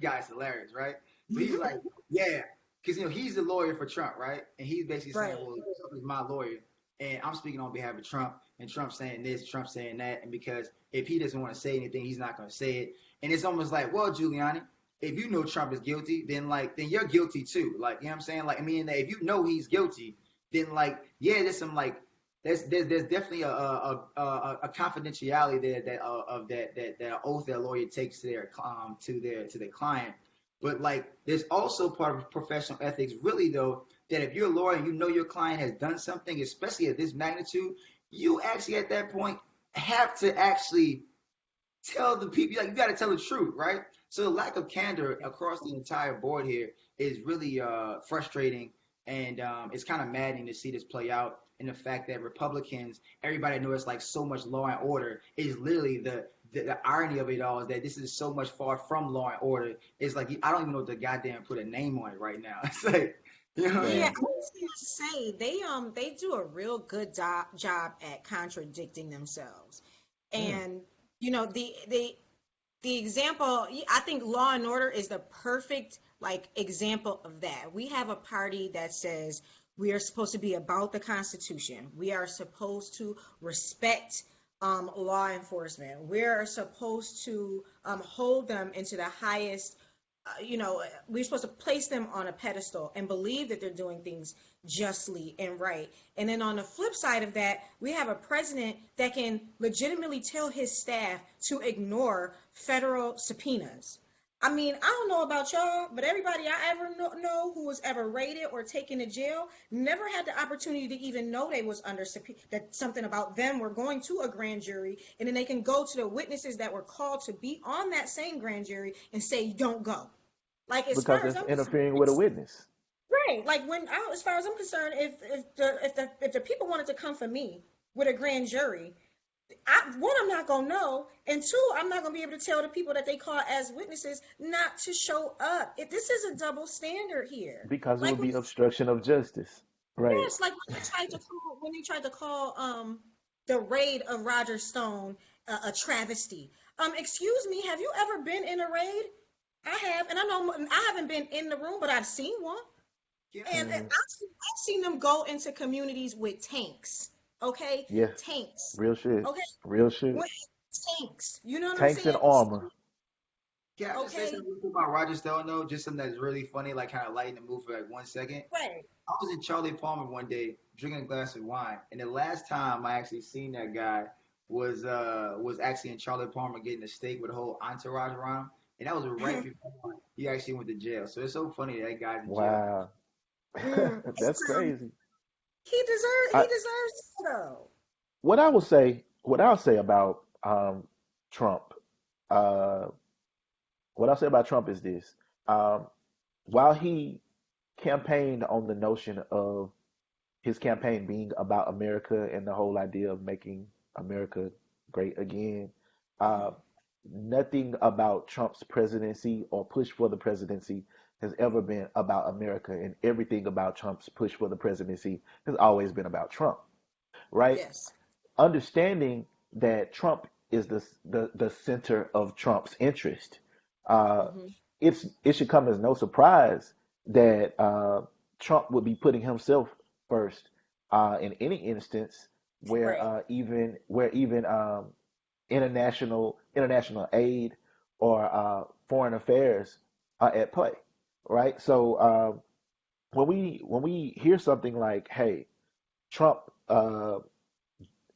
guy's hilarious, right? So he's like, yeah, because he's the lawyer for Trump, right? And he's basically saying, well, Trump is my lawyer, and I'm speaking on behalf of Trump, and Trump saying this, Trump saying that, and because if he doesn't want to say anything, he's not going to say it. And it's almost like, well, Giuliani, if you know Trump is guilty, then you're guilty too. Like, you know what I'm saying? Like, I mean, if you know he's guilty, then like, yeah, there's some like, there's definitely a confidentiality there that oath that a lawyer takes to their client. But like, there's also part of professional ethics, really though, that if you're a lawyer and you know your client has done something, especially at this magnitude, you actually at that point have to actually tell the people, like, you got to tell the truth, right? So the lack of candor across the entire board here is really frustrating, and it's kind of maddening to see this play out. And the fact that Republicans, everybody knows it's like so much law and order, is literally the irony of it all is that this is so much far from law and order. It's like, I don't even know if the goddamn put a name on it right now. It's like, you know what I mean? I was gonna say they do a real good job at contradicting themselves, and the the example, I think Law and Order is the perfect like example of that. We have a party that says we are supposed to be about the Constitution. We are supposed to respect law enforcement. We are supposed to hold them into the highest. We're supposed to place them on a pedestal and believe that they're doing things justly and right. And then on the flip side of that, we have a president that can legitimately tell his staff to ignore federal subpoenas. I mean, I don't know about y'all, but everybody I ever know who was ever raided or taken to jail never had the opportunity to even know they was under subpoena, that something about them were going to a grand jury, and then they can go to the witnesses that were called to be on that same grand jury and say, don't go. Like, as Because far as it's I'm concerned, interfering with a witness. right. Like, as far as I'm concerned, if the people wanted to come for me with a grand jury, one, I'm not gonna know, and two, I'm not gonna be able to tell the people that they call as witnesses not to show up. This is a double standard here. Because it Like would when, be obstruction of justice. Right. yes, like when they tried to call the raid of Roger Stone a travesty. Excuse me, have you ever been in a raid? I have, and I know I haven't been in the room, but I've seen one. Yeah. And I've seen them go into communities with tanks. Okay, Yeah. tanks. Real shit. Okay, Real shit. with tanks. You know what I'm Tanks and saying? armor. Yeah, I just say Okay, something about Roger Stone though, just something that's really funny, like kind of lighten the mood for like 1 second. right. I was in Charlie Palmer one day drinking a glass of wine, and the last time I actually seen that guy was actually in Charlie Palmer getting a steak with a whole entourage around him, and that was right before he actually went to jail. So it's so funny that guy's in jail. Wow. That's And, crazy. he I, deserves it though. what I'll say about Trump, uh, what I'll say about Trump is this. Um, while he campaigned on the notion of his campaign being about America and the whole idea of making America great again, uh, nothing about Trump's presidency or push for the presidency has ever been about America, and everything about Trump's push for the presidency has always been about Trump, right? Yes. Understanding that Trump is the center of Trump's interest, uh, Hmm. it should come as no surprise that Trump would be putting himself first in any instance where Right. even international aid or foreign affairs are at play, right? So when we hear something like, "Hey, Trump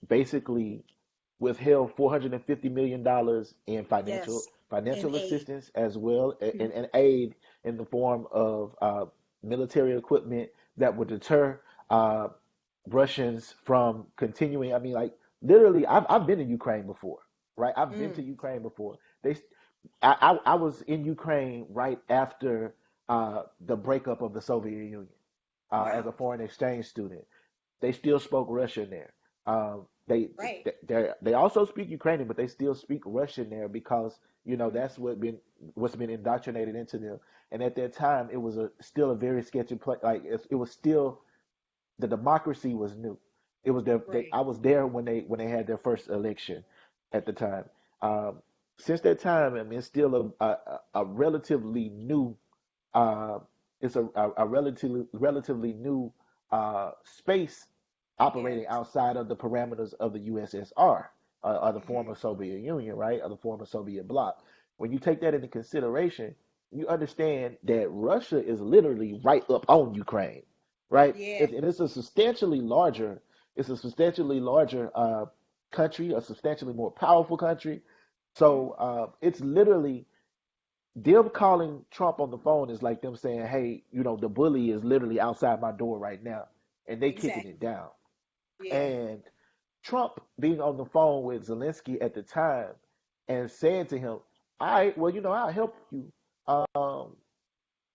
basically withheld $450 million in financial Yes. And financial aid. assistance as well and aid in the form of military equipment that would deter uh, Russians from continuing. I mean, like literally, I've been in Ukraine before, right? I've been to Mm. Ukraine before. I was in Ukraine right after the breakup of the Soviet Union as Wow. a foreign exchange student. They still spoke Russian there. They Right. they also speak Ukrainian, but they still speak Russian there because Hmm. that's what's been indoctrinated into them. And at that time, it was still a very sketchy place. Like it was still the democracy was new. It was Right. I was there when they had their first election at the time. Um, since that time, I mean, it's still a relatively new uh, it's a relatively new space operating Yes. outside of the parameters of the USSR, or the Hmm. former Soviet Union, right, or the former Soviet bloc. When you take that into consideration, you understand that Russia is literally right up on Ukraine, right? Yeah. And it's a substantially larger country, a substantially more powerful country. So it's literally them calling Trump on the phone is like them saying, "Hey, the bully is literally outside my door right now," and they kicking Exactly. it down. Yeah. And Trump being on the phone with Zelensky at the time and saying to him, "All right, well, I'll help you, um,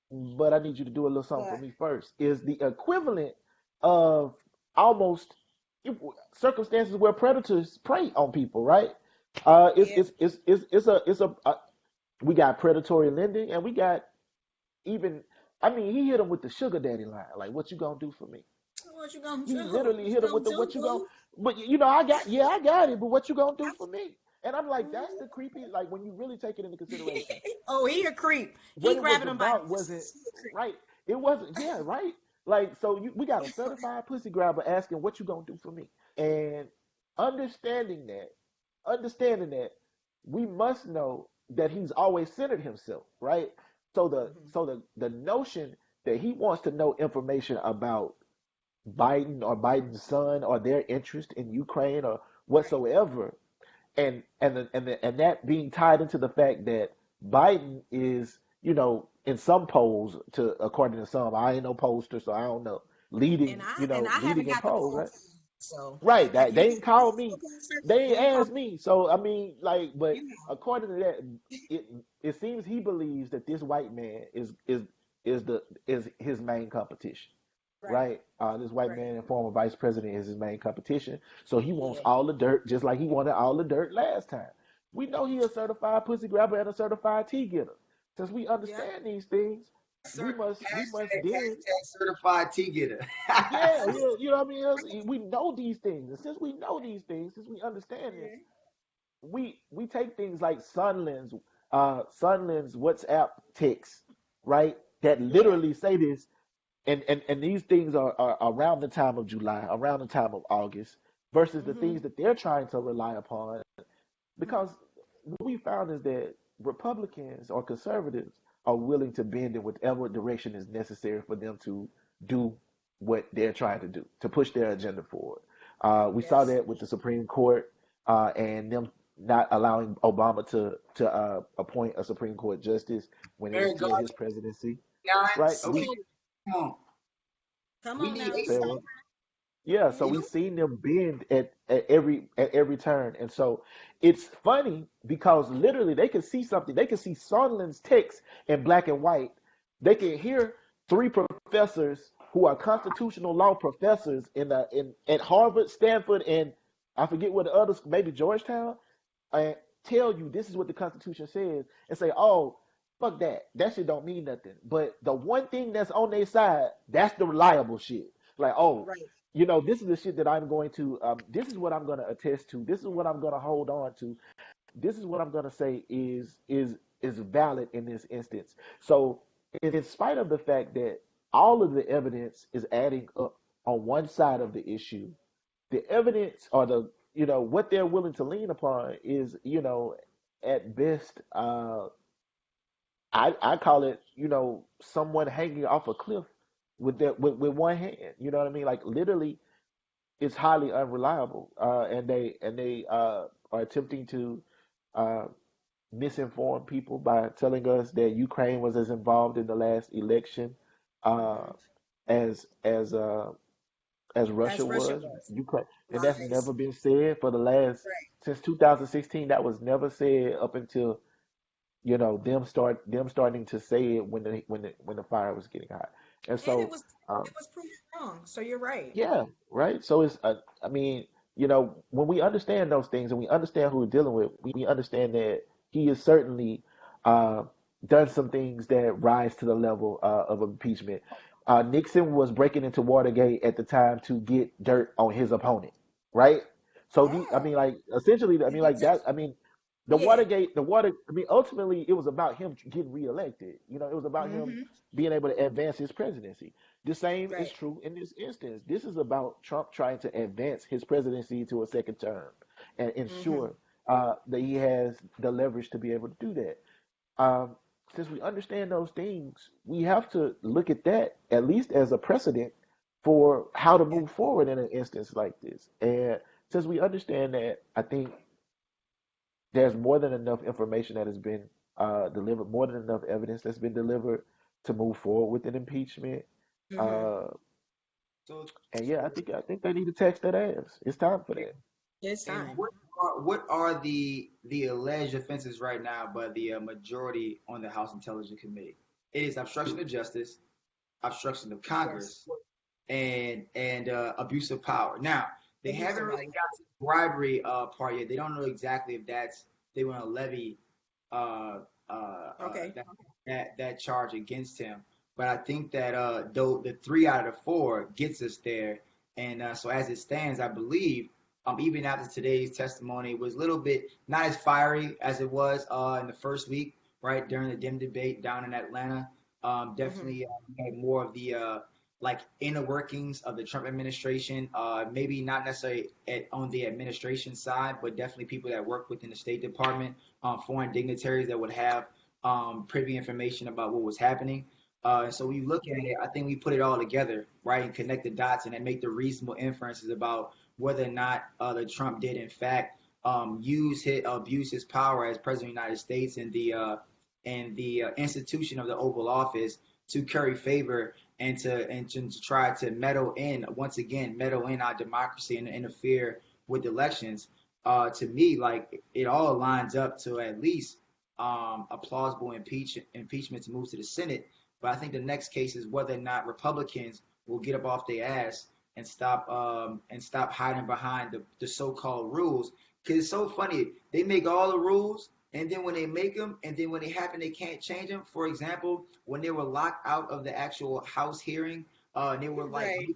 but I need you to do a little something for But me first," is the equivalent of almost circumstances where predators prey on people, right? yeah. We got predatory lending, and we got even. I mean, he hit him with the sugar daddy line, like, "What you gonna do for me?" What you gonna He do? literally What you hit him with gonna the do, "What you gonna?" boo? But I got it, but what you gonna do for me? And I'm like, that's the creepy, like when you really take it into consideration, Oh, he a creep. He what it was grabbing them by about wasn't he a creep. right. It wasn't, yeah, right. Like, so we got a certified pussy grabber asking what you gonna do for me. And understanding that, understanding that we must know that he's always centered himself, right? So the notion that he wants to know information about Biden or Biden's son or their interest in Ukraine or Right. whatsoever, and that being tied into the fact that Biden is, in some polls, to according to some, I ain't no pollster, so I don't know, And leading, I haven't leading in got the polls, poll, right? so Right. have That you? they ain't You called a me. poll search? They They ain't ain't called asked me. So I mean, like, but you. according to that, it it seems he believes that this white man is his main competition, Right. right? This white Right. man and former vice president is his main competition. So he wants Yeah. all the dirt, just like he wanted all the dirt last time. We know he a certified pussy grabber and a certified tea getter. Since we Yep. understand these things, we must then Hashtag certified tea getter. yeah, you know what I mean? We know these things. And since we know these things, since we understand this, Mhm. we take things like Sunland's WhatsApp texts, right? That Yeah. literally say this, and these things are around the time of July, around the time of August, versus the Mhm. things that they're trying to rely upon. Mhm. Because what we found is that Republicans or conservatives are willing to bend in whatever direction is necessary for them to do what they're trying to do, to push their agenda forward. We saw Yes. that with the Supreme Court and them not allowing Obama to appoint a Supreme Court justice when it was Aaron still God, his presidency, 9. right? Okay, We come on. Come We on need now. say ASAP. what? Yeah, so You Mhm. we seen them bend at every turn. And so it's funny because literally they can see something. They can see Sondland's text in black and white. They can hear three professors who are constitutional law professors in at Harvard, Stanford, and I forget what the others, maybe Georgetown, and tell you this is what the Constitution says and say, oh, fuck that. That shit don't mean nothing. But the one thing that's on their side, that's the reliable shit. Like, oh, Right. this is the shit that I'm going to, this is what I'm going to attest to. This is what I'm going to hold on to. This is what I'm going to say is valid in this instance. So, in spite of the fact that all of the evidence is adding up on one side of the issue, the evidence or what they're willing to lean upon is at best I call it someone hanging off a cliff with one hand. You know what I mean? Like literally, it's highly unreliable, and they are attempting to uh, misinform people by telling us that Ukraine was as involved in the last election uh, Mhm. as Russia As Russia was. was. Ukraine, and that's Lies. never been said for the last Right. since 2016. That was never said up until them starting to say it when the fire was getting hot. And And so, it um, was proven wrong. So you're right. yeah, right. So it's I mean, when we understand those things and we understand who we're dealing with, we understand that he has certainly uh, done some things that rise to the level of impeachment. Nixon was breaking into Watergate at the time to get dirt on his opponent, right? So I Oh. mean, like essentially, I Did mean, he like just that. I mean, yeah. I mean, ultimately, it was about him getting reelected. It was about him Mhm. being able to advance his presidency. The same is Right. true in this instance. This is about Trump trying to advance his presidency to a second term and Mhm. ensure that he has the leverage to be able to do that. Um, since we understand those things, we have to look at that at least as a precedent for how to Yeah. move forward in an instance like this. And since we understand that, I think there's more than enough information that has been delivered, more than enough evidence that's been delivered to move forward with an impeachment. Mhm. Uh, so and yeah, I think they need to tax that ass. It's time for that. It's and time. what are the alleged offenses right now by the majority on the House Intelligence Committee? It is obstruction of justice, obstruction of Yes. Congress, and abuse of power. Now they Abuse haven't of really power. got to the bribery part yet. They don't know exactly if they want to levy uh, Okay. that charge against him. But I think that though the 3 out of the 4 gets us there, and so as it stands, I believe even after today's testimony, was a little bit not as fiery as it was in the first week, right, during the Dem debate down in Atlanta. Mm-hmm. Definitely we had more of the like inner workings of the Trump administration. Maybe not necessarily on the administration side, but definitely people that work within the State Department, foreign dignitaries that would have privy information about what was happening. So when you look at it, I think we put it all together, right, and connect the dots and then make the reasonable inferences about whether or not the Trump did in fact abuse his power as president of the United States and the institution of the Oval Office to curry favor and to try to meddle in our democracy and interfere with elections. To me, like it all lines up to at least a plausible impeachment to move to the Senate. But I think the next case is whether or not Republicans will get up off their ass and stop hiding behind the so-called rules. Because it's so funny, they make all the rules, and then when they make them, and then when they happen, they can't change them. For example, when they were locked out of the actual House hearing, they were like Right.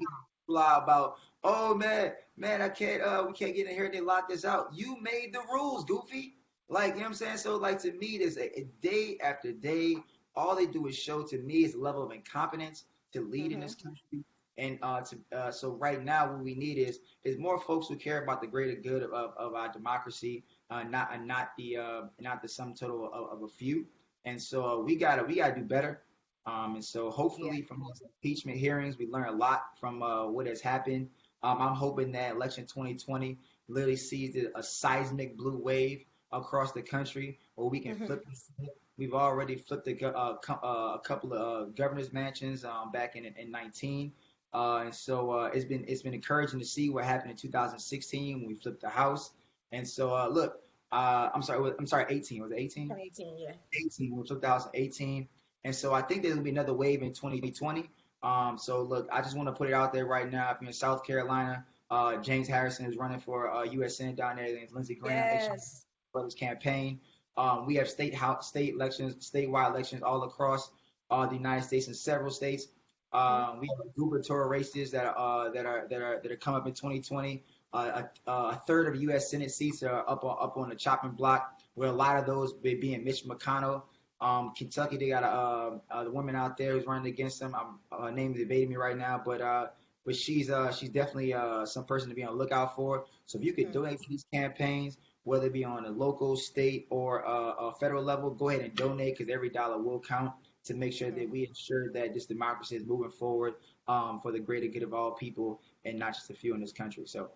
blah about, oh man, I can't, we can't get in here. They locked us out. You made the rules, Goofy. Like, you know what I'm saying? So, like, to me, there's a day after day, all they do is show to me is a level of incompetence to lead in Mm-hmm. this country. And so right now, what we need is more folks who care about the greater good of our democracy, not the sum total of a few. And so we gotta do better. And so Yeah. hopefully from these impeachment hearings, we learn a lot from what has happened. I'm hoping that election 2020 literally sees a seismic blue wave across the country where we can Mm-hmm. flip the. We've already flipped a couple of governor's mansions back in 19. And so it's been encouraging to see what happened in 2016 when we flipped the house. And so look, I'm sorry, 18. Was it 18? 2018. Yeah. 18, when 2018. And so I think there's gonna be another wave in 2020. So look, I just want to put it out there right now. If you're in South Carolina, James Harrison is running for U.S. Senate down there. And Lindsey Graham, make sure Yes. for his campaign. We have state elections, statewide elections all across the United States in several states. Mm-hmm. We have gubernatorial races that are coming up in 2020. A third of U.S. Senate seats are up on the chopping block, where a lot of those being Mitch McConnell. Kentucky, they got the woman out there who's running against them. Her name is evading me right now, but she's definitely some person to be on the lookout for. So if you could Mm-hmm. donate to these campaigns, whether it be on a local, state, or a federal level, go ahead and donate because every dollar will count to make sure Mm-hmm. that we ensure that this democracy is moving forward for the greater good of all people and not just a few in this country. So,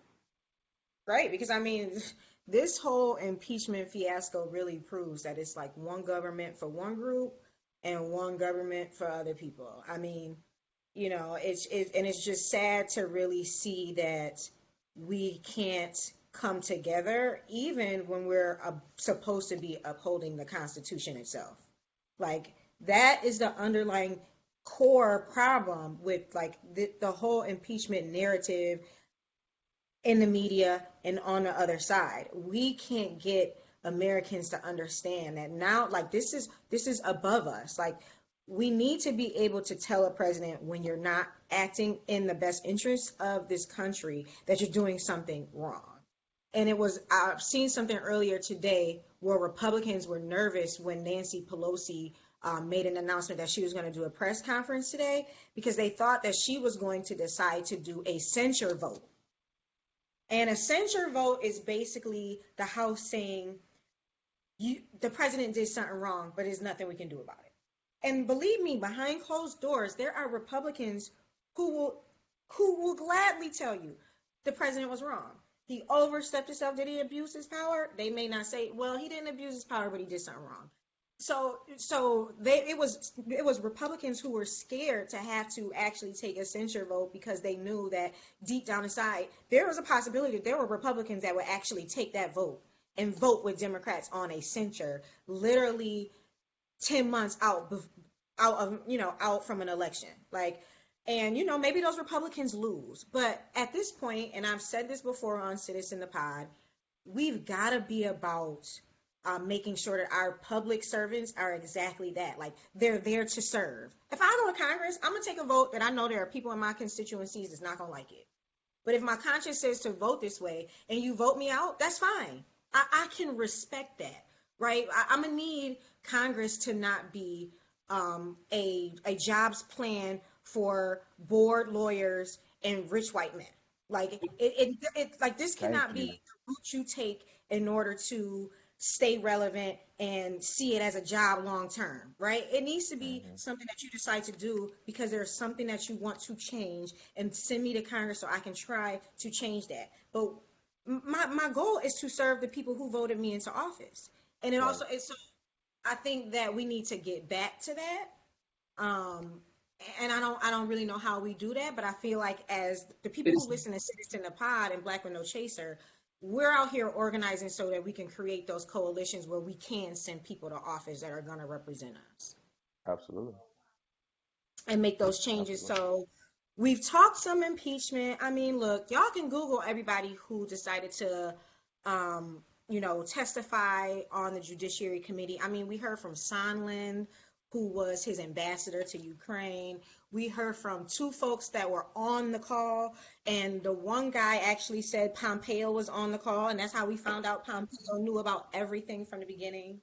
Right, because I mean, this whole impeachment fiasco really proves that it's like one government for one group and one government for other people. I mean, and it's just sad to really see that we can't come together even when we're supposed to be upholding the Constitution itself. Like that is the underlying core problem with like the whole impeachment narrative in the media and on the other side. We can't get Americans to understand that now, like this is above us. Like we need to be able to tell a president when you're not acting in the best interest of this country that you're doing something wrong. And I've seen something earlier today where Republicans were nervous when Nancy Pelosi made an announcement that she was going to do a press conference today because they thought that she was going to decide to do a censure vote. And a censure vote is basically the House saying the president did something wrong, but there's nothing we can do about it. And believe me, behind closed doors, there are Republicans who will gladly tell you the president was wrong. He overstepped himself. Did he abuse his power? They may not say, well, he didn't abuse his power, but he did something wrong. It was Republicans who were scared to have to actually take a censure vote because they knew that deep down inside there was a possibility that there were Republicans that would actually take that vote and vote with Democrats on a censure, literally 10 months out from an election. Like, and maybe those Republicans lose, but at this point, and I've said this before on Citizen the Pod, we've got to be about making sure that our public servants are exactly that. Like they're there to serve. If I go to Congress, I'm gonna take a vote that I know there are people in my constituencies that's not gonna like it. But if my conscience says to vote this way and you vote me out, that's fine. I can respect that, right? I'm gonna need Congress to not be a jobs plan for bored lawyers and rich white men. Like like this Thank cannot be you. the route you take in order to stay relevant and see it as a job long term, right? It needs to be Hmm. something that you decide to do because there's something that you want to change, and send me to Congress so I can try to change that. But my goal is to serve the people who voted me into office. And it Right. also is so I think that we need to get back to that. Um, and I don't really know how we do that, but I feel like as the people who It's, listen to Citizen the Pod and Black with No Chaser, we're out here organizing so that we can create those coalitions where we can send people to office that are going to represent us Absolutely. and make those changes. Absolutely. So we've talked some impeachment. I mean, look, y'all can Google everybody who decided to, testify on the Judiciary Committee. I mean, we heard from Sondland, who was his ambassador to Ukraine. We heard from two folks that were on the call, and the one guy actually said Pompeo was on the call, and that's how we found out Pompeo knew about everything from the beginning.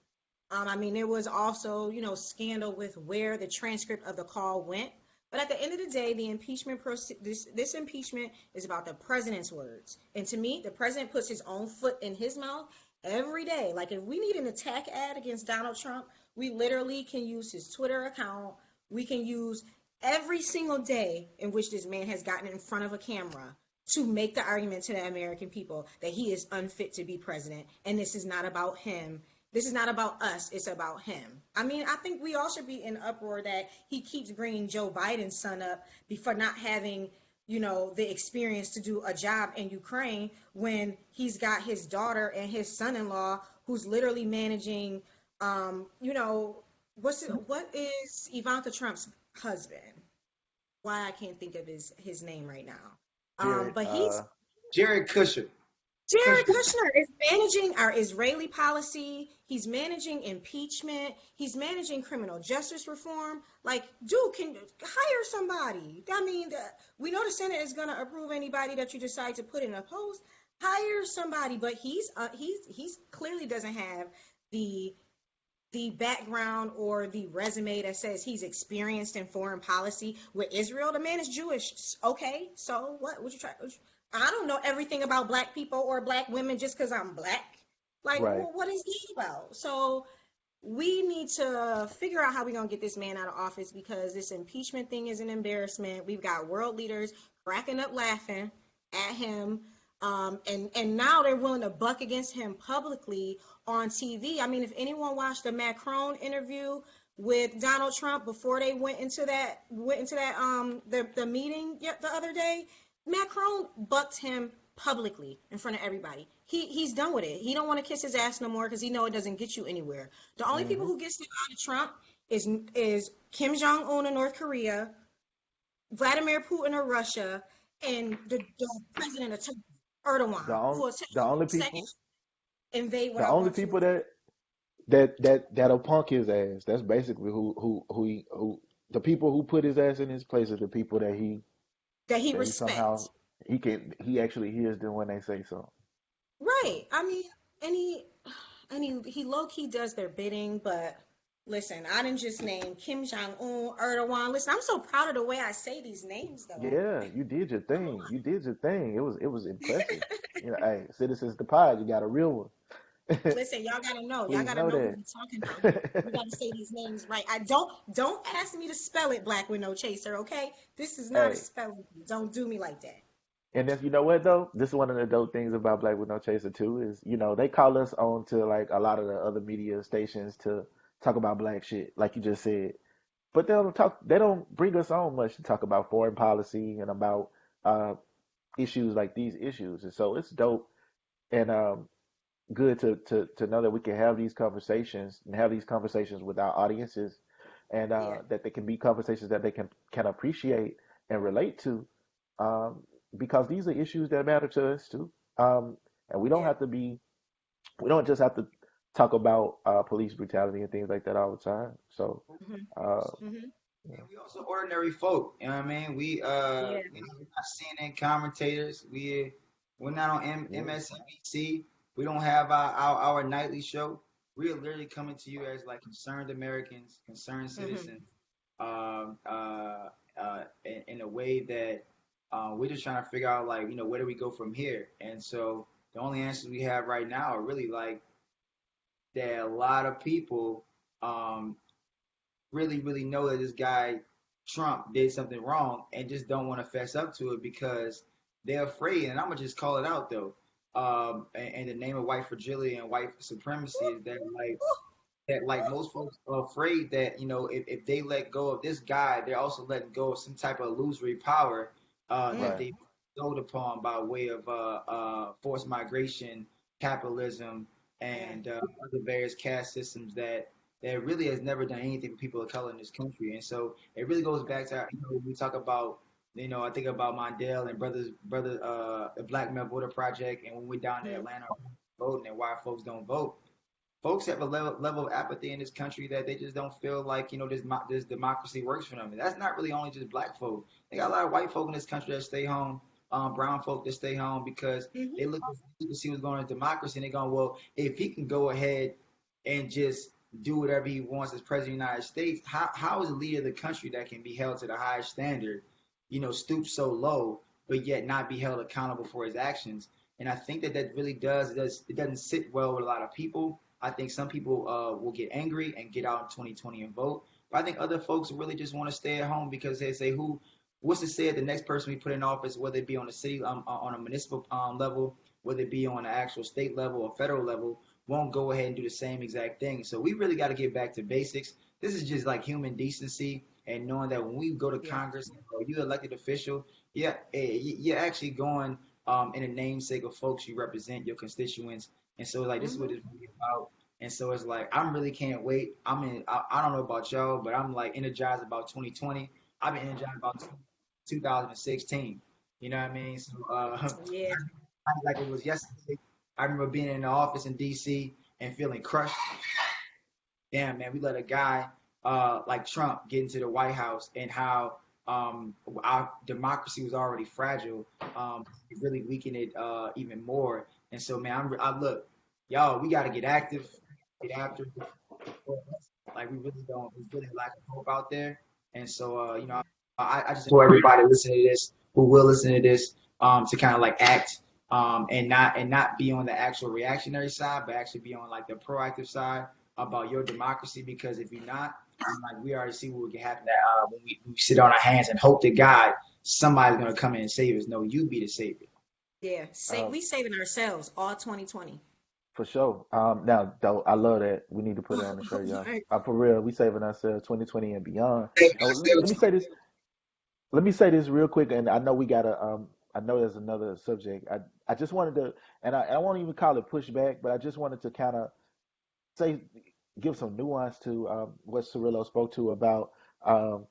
I mean, there was also, scandal with where the transcript of the call went. But at the end of the day, the impeachment this impeachment is about the president's words. And to me, the president puts his own foot in his mouth every day. Like if we need an attack ad against Donald Trump, we literally can use his Twitter account. We can use every single day in which this man has gotten in front of a camera to make the argument to the American people that he is unfit to be president. And this is not about him. This is not about us. It's about him. I mean, I think we all should be in uproar that he keeps bringing Joe Biden's son up before not having, the experience to do a job in Ukraine when he's got his daughter and his son-in-law who's literally managing, what is Ivanka Trump's husband? Why I can't think of his name right now. Jared, But he's Jared Kushner. Jared Kushner. Kushner is managing our Israeli policy. He's managing impeachment. He's managing criminal justice reform. Like, dude, can hire somebody. I mean, we know the Senate is going to approve anybody that you decide to put in a post. Hire somebody, but he's clearly doesn't have the background or the resume that says he's experienced in foreign policy with Israel. The man is Jewish. Okay, so what? Would you try? I don't know everything about black people or black women just because I'm black. Like, right. what is he about? So we need to figure out how we're going to get this man out of office because this impeachment thing is an embarrassment. We've got world leaders cracking up laughing at him. And now they're willing to buck against him publicly on TV. I mean, if anyone watched the Macron interview with Donald Trump before they went into that the meeting the other day, Macron bucked him publicly in front of everybody. He's done with it. He don't want to kiss his ass no more because he know it doesn't get you anywhere. The only people Hmm. who gets out of Trump is Kim Jong-un of North Korea, Vladimir Putin of Russia, and the president of Turkey, The Erdogan, who only will the only second people invade what the I only want to people that'll punk his ass. That's basically who the people who put his ass in his place are the people that he that he somehow respects. he actually hears them when they say so. Right. So I mean, and he low key does their bidding, but listen, I didn't just name Kim Jong Un, Erdogan. Listen, I'm so proud of the way I say these names, though. yeah, you did your Come thing. on. You did your thing. It was impressive. Hey, citizens the pod, you got a real one. Listen, y'all gotta know. Y'all Please gotta know know who we talking about here. that. We gotta say these names right. I don't ask me to spell it Black with No Chaser, okay? This is not a Hey, spelling bee. Don't do me like that. and if you know what though, this is one of the dope things about Black with No Chaser too is they call us on to like a lot of the other media stations to talk about black shit, like you just said. But they don't bring us on much to talk about foreign policy and about uh issues like these issues. And so it's dope and good to know that we can have these conversations and have these conversations with our audiences and Yeah, that they can be conversations that they can appreciate and relate to um, because these are issues that matter to us too. And yeah. we don't just have to talk about police brutality and things like that all the time. So Mhm. uh, Mhm. And we also ordinary folk. You know what I mean? Yeah. We're not CNN commentators. We're not on Yeah. MSNBC. We don't have our nightly show. We are literally coming to you as like concerned Americans, concerned Hmm. citizens, in a way that we're just trying to figure out like, where do we go from here? And so the only answers we have right now are really like that a lot of people um, really know that this guy Trump did something wrong and just don't want to fess up to it because they're afraid. And I'm gonna just call it out though. And the name of white fragility and white supremacy is that most folks are afraid that if they let go of this guy, they're also letting go of some type of illusory power that Mm. Right. they built upon by way of forced migration, capitalism, Yeah. and other various caste systems that really has never done anything for people of color in this country. And so it really goes back to when we talk about I think about Mondale and the Black Male Voter Project, and when we're down in Mm. Atlanta voting and why folks don't vote. Folks have a level of apathy in this country that they just don't feel like this democracy works for them. And that's not really only just black folk. They got a lot of white folk in this country that stay home, brown folk that stay home because Hmm. they look to see what's going on in democracy, and they're going, well, if he can go ahead and just do whatever he wants as president of the United States, how is a leader of the country that can be held to the highest standard, stoop so low, but yet not be held accountable for his actions? And I think that really it doesn't sit well with a lot of people. I think some people will get angry and get out in 2020 and vote. But I think other folks really just want to stay at home because they say, what's to say the next person we put in office, whether it be on a city, on a municipal level, whether it be on an actual state level or federal level, won't go ahead and do the same exact thing. So we really got to get back to basics. This is just like human decency and knowing that when we go to Yeah. Congress or you elected official, yeah, you're actually going in the namesake of folks you represent, your constituents. And so like this is what Hmm. it's really about. And so it's like I really can't wait. I don't know about y'all, but I'm like energized about 2020. I've been energized about 2016. You know what I mean? So Yeah. like it was yesterday. I remember being in the office in DC and feeling crushed. Damn, man, we let a guy like Trump get into the White House and how our democracy was already fragile. It really weakened it even more. And so, man, I look, y'all, we got to get active, get after it. Like we really don't, there's really a lack of hope out there. And so, I just implore everybody listening to this, who will listen to this, to kind of like act, and not be on the actual reactionary side, but actually be on like the proactive side about your democracy. Because if you're not, like we already see what can happen that when we sit on our hands and hope to God somebody's gonna come in and save us. No, you be the savior. Yeah. Uh, We saving ourselves all 2020. for sure. Now, though, I love that. We need to put it on the shirt, y'all. Right. For real, we saving ourselves 2020 and beyond. Saving Now, let me ourselves. say this. Let me say this real quick, and I know we gotta. I know there's another subject. I just wanted to, and I won't even call it pushback, but I just wanted to kind of say, give some nuance to what Cirillo spoke to about um,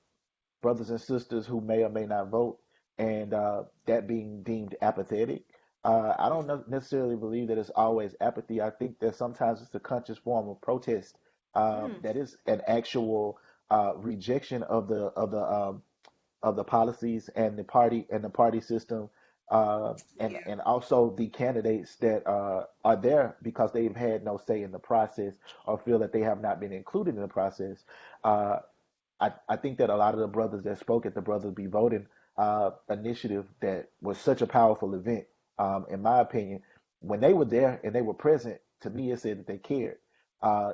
brothers and sisters who may or may not vote, and that being deemed apathetic. I don't necessarily believe that it's always apathy. I think that sometimes it's a conscious form of protest Mm. that is an actual rejection of the policies and the party system, Yeah. and also the candidates that are there because they've had no say in the process or feel that they have not been included in the process. Uh, I think that a lot of the brothers that spoke at the Brothers Be Voting initiative that was such a powerful event, in my opinion, when they were there and they were present, to me it said that they cared.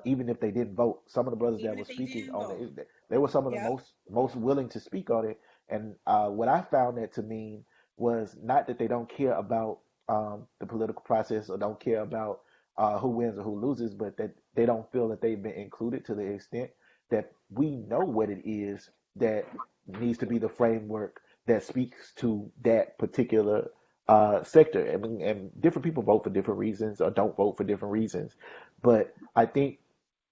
Even if they didn't vote, some of the brothers that Even were if they speaking didn't on vote. it, they were some of the Yep. most willing to speak on it. And what I found that to mean was not that they don't care about the political process or don't care about who wins or who loses, but that they don't feel that they've been included to the extent that we know what it is that needs to be the framework that speaks to that particular sector. I mean, and different people vote for different reasons or don't vote for different reasons. But I think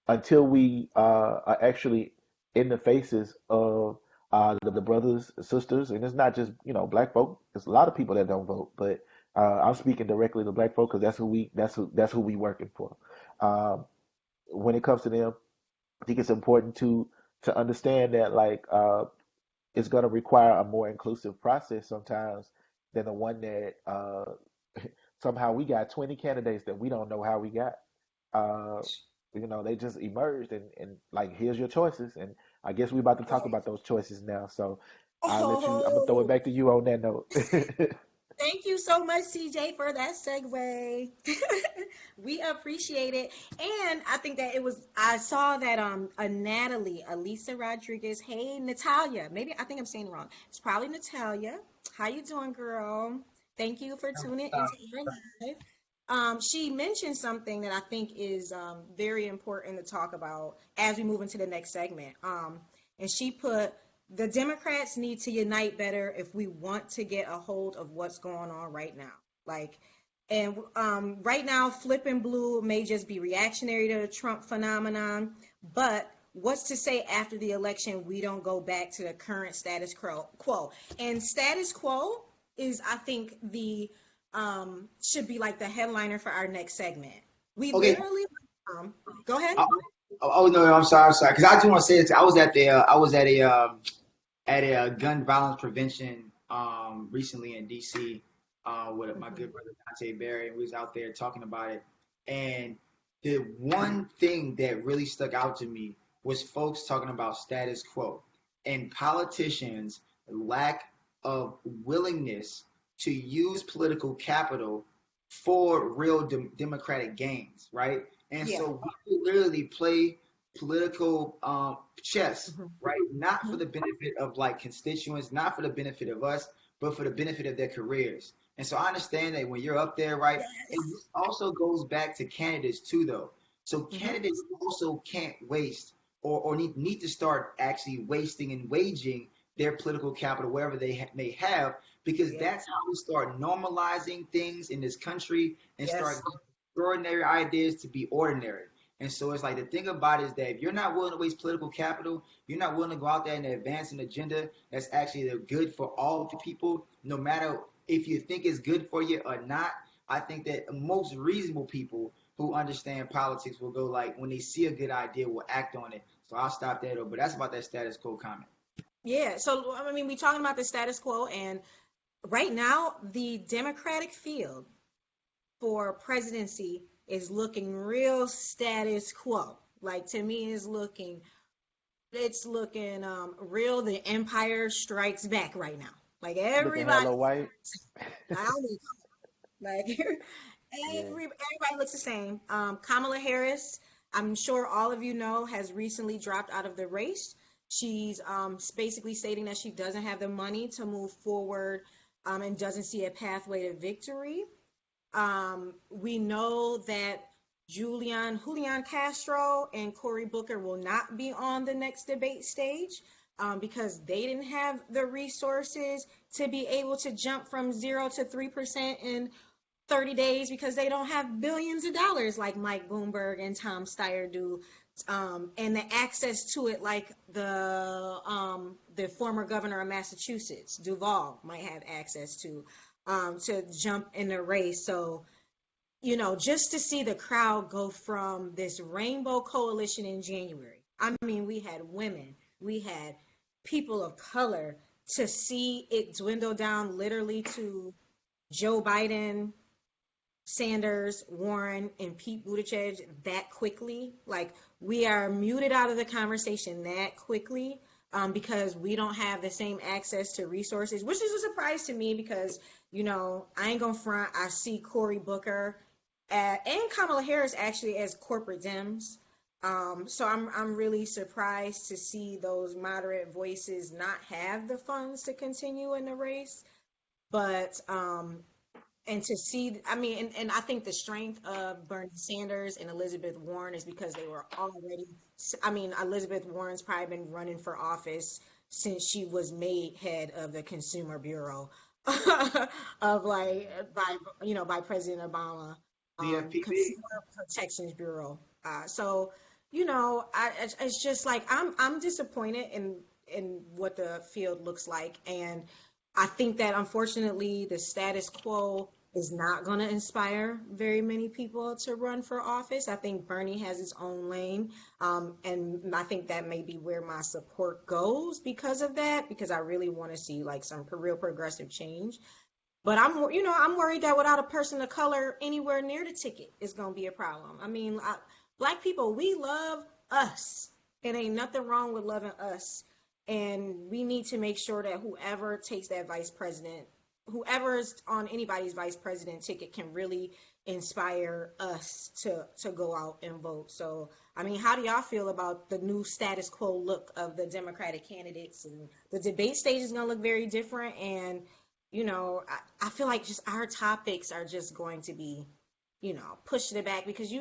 until we are actually in the faces of the brothers, sisters, and it's not just black folk. There's a lot of people that don't vote, but I'm speaking directly to black folk because that's who we working for. Um, when it comes to them, I think it's important to understand that like it's going to require a more inclusive process sometimes than the one that somehow we got 20 candidates that we don't know how we got. Uh, they just emerged and like here's your choices, and I guess we're about to talk Right. about those choices now. So I'm gonna throw it Oh, back to you on that note. thank you so much, CJ, for that segue. We appreciate it. And I think that I saw that a Natalie, Elisa Rodriguez, hey Natalia. Maybe I think I'm saying it wrong. It's probably Natalia. How you doing, girl? Thank you for tuning into your live. She mentioned something that I think is very important to talk about as we move into the next segment. And she put the Democrats need to unite better if we want to get a hold of what's going on right now. Like, and right now, flipping blue may just be reactionary to the Trump phenomenon, but what's to say after the election we don't go back to the current status quo? And status quo is, I think, the should be like the headliner for our next segment. We Okay. literally, go ahead. Oh no, I'm sorry. Because I just want to say this. I was at a gun violence prevention recently in DC with my good brother Dante Barry, and we was out there talking about it. And the one thing that really stuck out to me was folks talking about status quo and politicians' lack of willingness to use political capital for real democratic gains, right? And Yeah. so we literally play political chess, right? Not for Mhm. the benefit of like constituents, not for the benefit of us, but for the benefit of their careers. And so I understand that when you're up there, right? And Yes. this also goes back to candidates too, though. So Hmm. candidates also can't waste or need to start actually wasting and waging their political capital wherever they may have, because Yeah. that's how we start normalizing things in this country and start Yes. getting extraordinary ideas to be ordinary. And so it's like the thing about it is that if you're not willing to waste political capital, you're not willing to go out there and advance an agenda that's actually good for all the people, no matter if you think it's good for you or not. I think that most reasonable people who understand politics will go like when they see a good idea, will act on it. So I'll stop there though. But that's about that status quo comment. Yeah. So I mean, we're talking about the status quo, and right now the Democratic field for presidency is looking real status quo. Like to me, it's looking real. The Empire Strikes Back right now. Like Looking everybody, hella white. I don't need like Yeah. everybody looks the same. Kamala Harris, I'm sure all of you know, has recently dropped out of the race. She's basically stating that she doesn't have the money to move forward and doesn't see a pathway to victory. We know that Julian Castro and Cory Booker will not be on the next debate stage because they didn't have the resources to be able to jump from 0 to 3% in 30 days because they don't have billions of dollars like Mike Bloomberg and Tom Steyer do, and the access to it like the former governor of Massachusetts, Duval, might have access to jump in the race. So just to see the crowd go from this rainbow coalition in January. I mean, we had women, we had people of color, to see it dwindle down literally to Joe Biden, Sanders, Warren, and Pete Buttigieg that quickly. Like, we are muted out of the conversation that quickly because we don't have the same access to resources, which is a surprise to me because, I ain't gonna front. I see Cory Booker and Kamala Harris actually as corporate Dems. So I'm really surprised to see those moderate voices not have the funds to continue in the race. But and to see, I mean, and I think the strength of Bernie Sanders and Elizabeth Warren is because they were already, I mean, Elizabeth Warren's probably been running for office since she was made head of the Consumer Bureau of like by President Obama, CFPB. Consumer Protections Bureau. So it's just like I'm disappointed in what the field looks like, and I think that unfortunately the status quo is not going to inspire very many people to run for office. I think Bernie has his own lane. And I think that may be where my support goes because of that, because I really want to see like some real progressive change. But I'm worried that without a person of color anywhere near the ticket is going to be a problem. I mean, Black people, we love us. It ain't nothing wrong with loving us. And we need to make sure that whoever takes that vice president, whoever's on anybody's vice president ticket can really inspire us to go out and vote. So, I mean, how do y'all feel about the new status quo look of the Democratic candidates? And the debate stage is going to look very different. And I feel like just our topics are just going to be, pushing it back because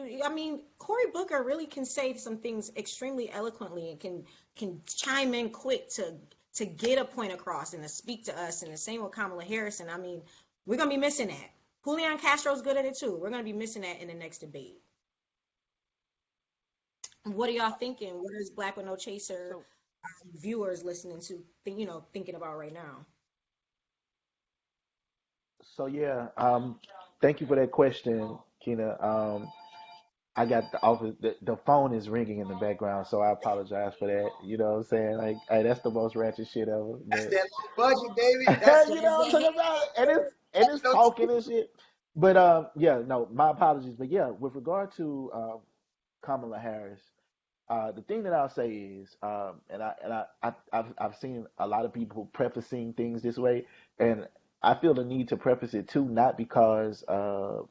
Cory Booker really can say some things extremely eloquently and can chime in quick to get a point across and to speak to us. And the same with Kamala Harris. And I mean, we're going to be missing that. Julian Castro's good at it too. We're going to be missing that in the next debate. What are y'all thinking? What is Black with No Chaser viewers listening to, thinking about right now? So yeah, thank you for that question, Keina. I got the office. The phone is ringing in the background, so I apologize for that. You know what I'm saying? Like, hey, that's the most ratchet shit ever. That's But that low budget, baby. That's you know what I'm talking about? And it's talking and shit. But yeah, no, my apologies. But yeah, with regard to Kamala Harris, the thing that I'll say is, I've seen a lot of people prefacing things this way, and I feel the need to preface it too, not because of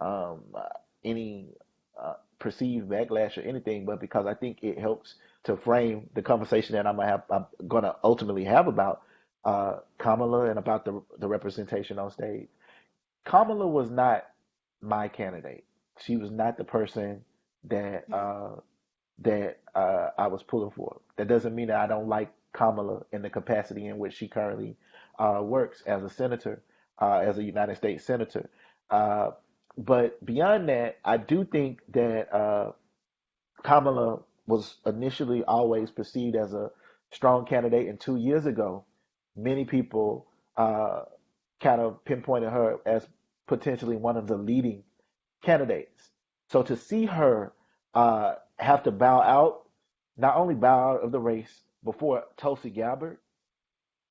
um, any perceived backlash or anything, but because I think it helps to frame the conversation that I'm gonna ultimately have about Kamala and about the representation on stage. Kamala was not my candidate. She was not the person that I was pulling for. That doesn't mean that I don't like Kamala in the capacity in which she currently works as a senator, as a United States senator. Uh, but beyond that, I do think that Kamala was initially always perceived as a strong candidate, and 2 years ago, many people kind of pinpointed her as potentially one of the leading candidates. So to see her have to bow out, not only bow out of the race before Tulsi Gabbard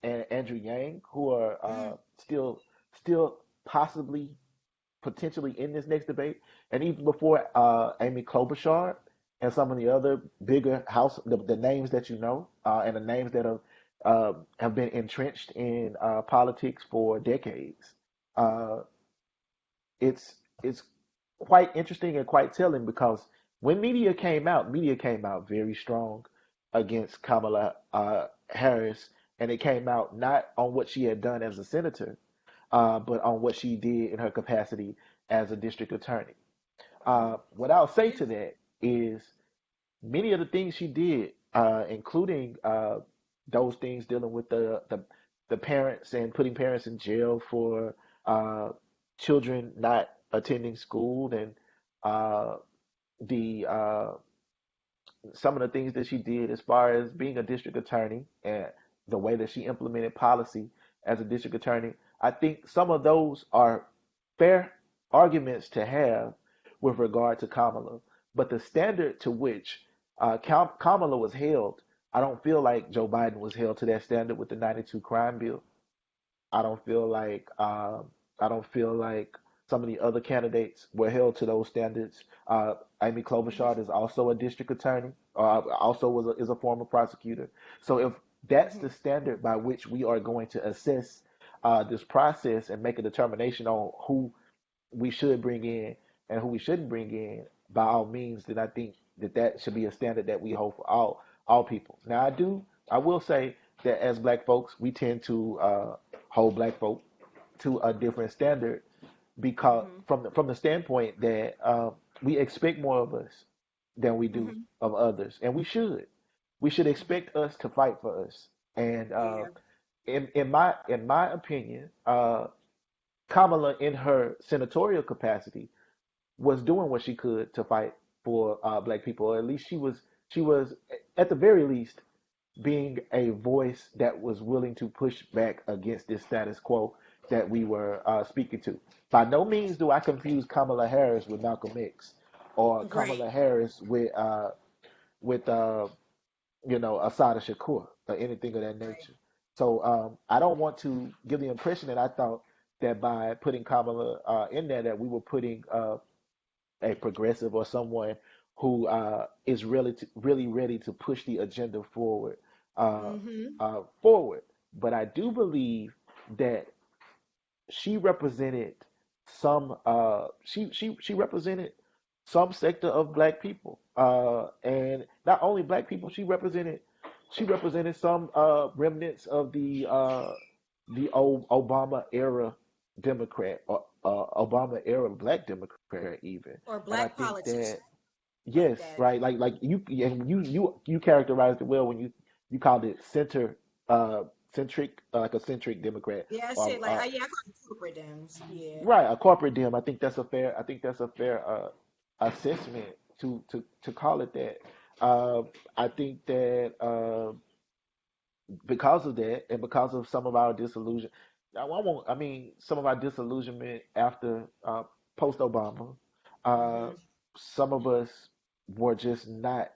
and Andrew Yang, who are still possibly potentially in this next debate, and even before Amy Klobuchar and some of the other bigger the names that you know, and the names that have been entrenched in politics for decades. Uh, it's quite interesting and quite telling because when media came out very strong against Kamala Harris, and it came out not on what she had done as a senator, but on what she did in her capacity as a district attorney. What I'll say to that is many of the things she did, including those things dealing with the parents and putting parents in jail for uh, children not attending school, and uh, the some of the things that she did as far as being a district attorney and the way that she implemented policy as a district attorney. I think some of those are fair arguments to have with regard to Kamala, but the standard to which Kamala was held, I don't feel like Joe Biden was held to that standard with the 92 crime bill. I don't feel like some of the other candidates were held to those standards. Amy Klobuchar is also a district attorney, also is a former prosecutor. So if that's the standard by which we are going to assess this process and make a determination on who we should bring in and who we shouldn't bring in, by all means, then I think that should be a standard that we hold for all people. Now, I will say that as Black folks, we tend to hold Black folk to a different standard because from the standpoint that we expect more of us than we do of others, and we should expect us to fight for us. And Yeah. in my opinion, Kamala in her senatorial capacity was doing what she could to fight for Black people, or at least she was at the very least being a voice that was willing to push back against this status quo that we were speaking to. By no means do I confuse Kamala Harris with Malcolm X or Right. Kamala Harris with Assata Shakur or anything of that Right. nature. So I don't want to give the impression that I thought that by putting Kamala in there that we were putting a progressive or someone who is really ready to push the agenda uh, Mm-hmm. forward. But I do believe that she represented she represented some sector of black people, and not only black people. She represented some remnants of the old Obama era Democrat or Obama era black Democrat even. Or And I black think politician that like yes, that. right, like you characterized it well when you called it centric, like a centric Democrat Yeah, or shit. Like, yeah, I call them corporate Dems. Yeah. right, a corporate dim. I think that's a fair assessment to call it that. I think that because of that and because of some of our disillusion, I mean, some of our disillusionment after post Obama, uh, Mm-hmm. some of us were just not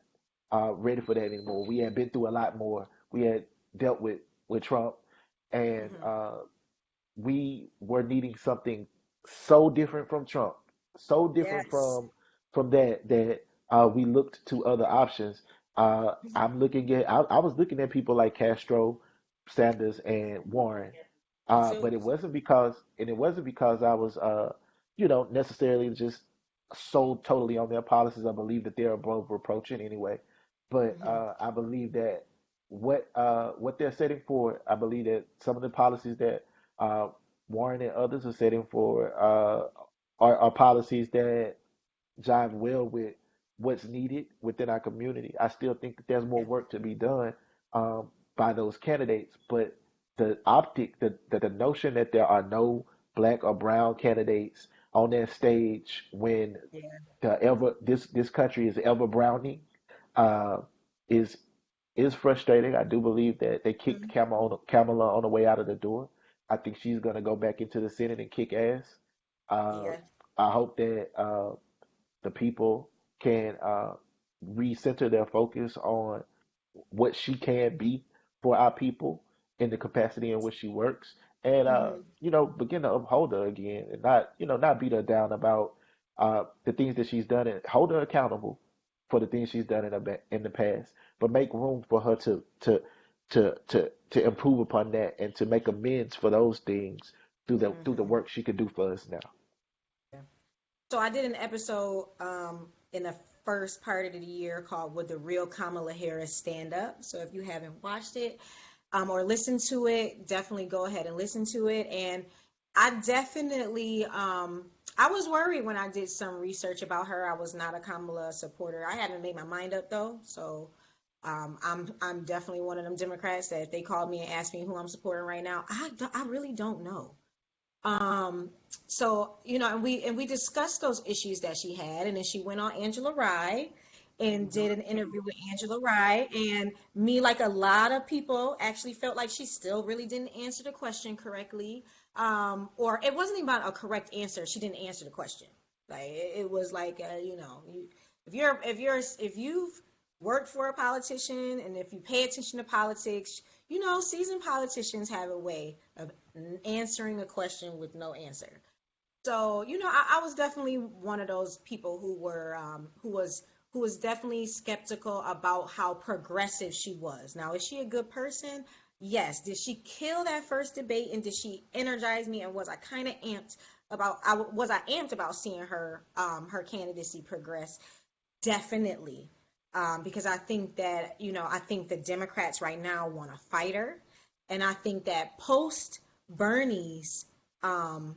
ready for that anymore. We had been through a lot more. We had dealt with Trump, and Mm-hmm. we were needing something so different from Trump, so different Yes. from that we looked to other options. I was looking at people like Castro, Sanders, and Warren, Me but too. it wasn't because I was necessarily just so totally on their policies. I believe that they're above reproaching anyway, but Mm-hmm. I believe that what they're setting for, I believe that some of the policies that uh, Warren and others are setting for are policies that jive well with what's needed within our community. I still think that there's more Yeah. work to be done by those candidates, but the notion that there are no black or brown candidates on that stage when Yeah. this country is ever browning uh, is is frustrating. I do believe that they kicked Mhm. Kamala on the way out of the door. I think she's going to go back into the Senate and kick ass. Uh, Yeah. I hope that the people can recenter their focus on what she can be for our people in the capacity in which she works, and Mm-hmm. begin to uphold her again, and not beat her down about the things that she's done, and hold her accountable for the things she's done in the past, but make room for her to improve upon that and to make amends for those things through the Mm-hmm. work she could do for us now. Yeah. So I did an episode in the first part of the year called "Would the Real Kamala Harris Stand Up?" So if you haven't watched it or listened to it, definitely go ahead and listen to it. And I definitely I was worried when I did some research about her. I was not a Kamala supporter. I haven't made my mind up though, so I'm definitely one of them Democrats that if they called me and asked me who I'm supporting right now, I really don't know. Um, so and we discussed those issues that she had, and then she went on Angela Rye and did an interview with Angela Rye, and me, like a lot of people, actually felt like she still really didn't answer the question correctly, or it wasn't even about a correct answer. She didn't answer the question. Like it was like, if you've worked for a politician and if you pay attention to politics, seasoned politicians have a way of answering a question with no answer. So, I was definitely one of those people who was definitely skeptical about how progressive she was. Now, is she a good person? Yes. Did she kill that first debate and did she energize me? And was I kind of amped about seeing her candidacy progress? Definitely. Because I think that, I think the Democrats right now want a fighter. And I think that post Bernie's um,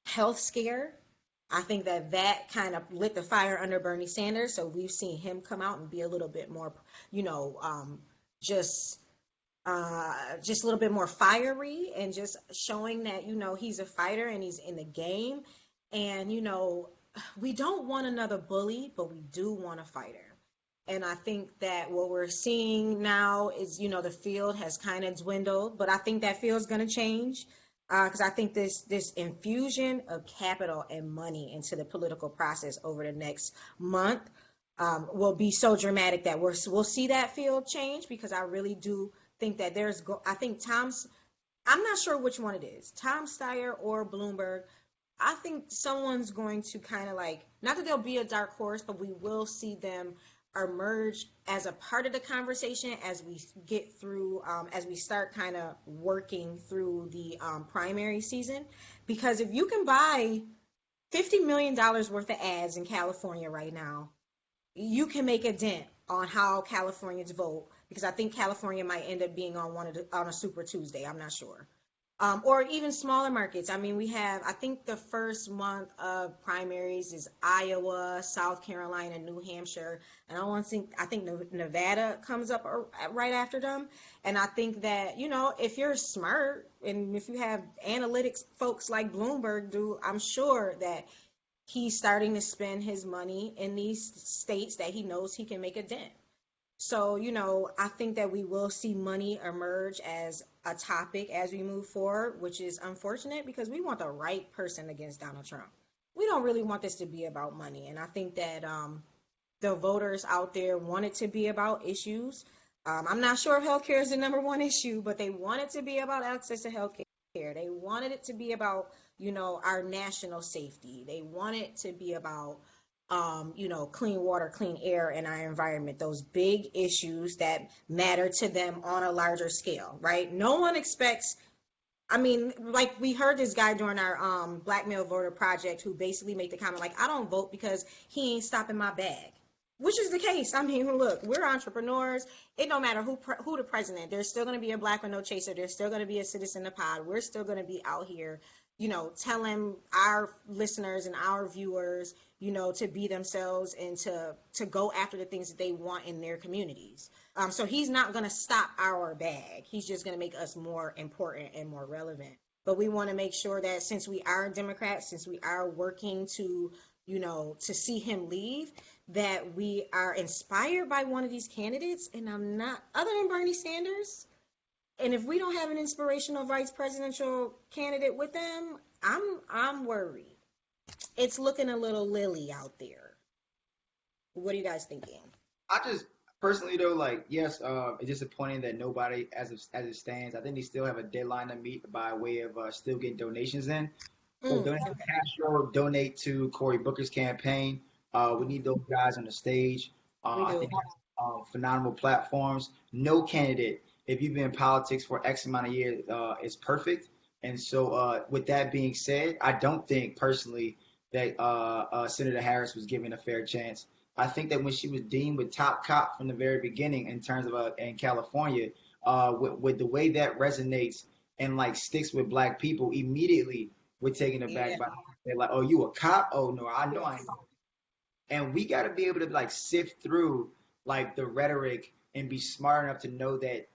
health scare, I think that kind of lit the fire under Bernie Sanders. So we've seen him come out and be a little bit more, you know, um, just just a little bit more fiery and just showing that he's a fighter and he's in the game. And we don't want another bully, but we do want a fighter. And I think that what we're seeing now is the field has kind of dwindled, but I think that field's going to change. because I think this infusion of capital and money into the political process over the next month will be so dramatic that we'll see that field change, because I really do think that I think I'm not sure which one it is, Tom Steyer or Bloomberg. I think someone's going to kind of like, not that they'll be a dark horse, but we will see them emerge as a part of the conversation as we get through, as we start kind of working through the primary season. Because if you can buy $50 million worth of ads in California right now, you can make a dent on how Californians vote. Because I think California might end up being on a Super Tuesday. I'm not sure. Or even smaller markets. I mean, I think the first month of primaries is Iowa, South Carolina, New Hampshire, and I think Nevada comes up right after them. And I think that, if you're smart and if you have analytics folks like Bloomberg do, I'm sure that he's starting to spend his money in these states that he knows he can make a dent. So, I think that we will see money emerge as a topic as we move forward, which is unfortunate because we want the right person against Donald Trump. We don't really want this to be about money. And I think that the voters out there want it to be about issues. I'm not sure if healthcare is the number one issue, but they want it to be about access to healthcare. They wanted it to be about, our national safety. They want it to be about clean water, clean air, and our environment, those big issues that matter to them on a larger scale, right? No one expects, like we heard this guy during our Black Male Voter Project who basically made the comment, like, I don't vote because he ain't stopping my bag, which is the case. I mean, look, we're entrepreneurs. It don't matter who the president, there's still going to be a black or no chaser. There's still going to be a citizen the pod. We're still going to be out here, telling our listeners and our viewers, to be themselves and to go after the things that they want in their communities. So he's not going to stop our bag. He's just going to make us more important and more relevant. But we want to make sure that since we are Democrats, since we are working to, to see him leave, that we are inspired by one of these candidates. And I'm not, other than Bernie Sanders. And if we don't have an inspirational vice presidential candidate with them, I'm worried. It's looking a little lily out there. What are you guys thinking? I just personally though, like, yes, it's disappointing that nobody, as it stands, I think they still have a deadline to meet by way of still getting donations in. So donate to Castro, donate to Cory Booker's campaign. We need those guys on the stage. I think phenomenal platforms. No candidate, if you've been in politics for X amount of years, is perfect. And so with that being said, I don't think personally that Senator Harris was given a fair chance. I think that when she was deemed with top cop from the very beginning in terms of in California, with the way that resonates and like sticks with black people, immediately we're taken aback by they're like, oh, you a cop? Oh no, I know I ain't. And we got to be able to like sift through like the rhetoric and be smart enough to know that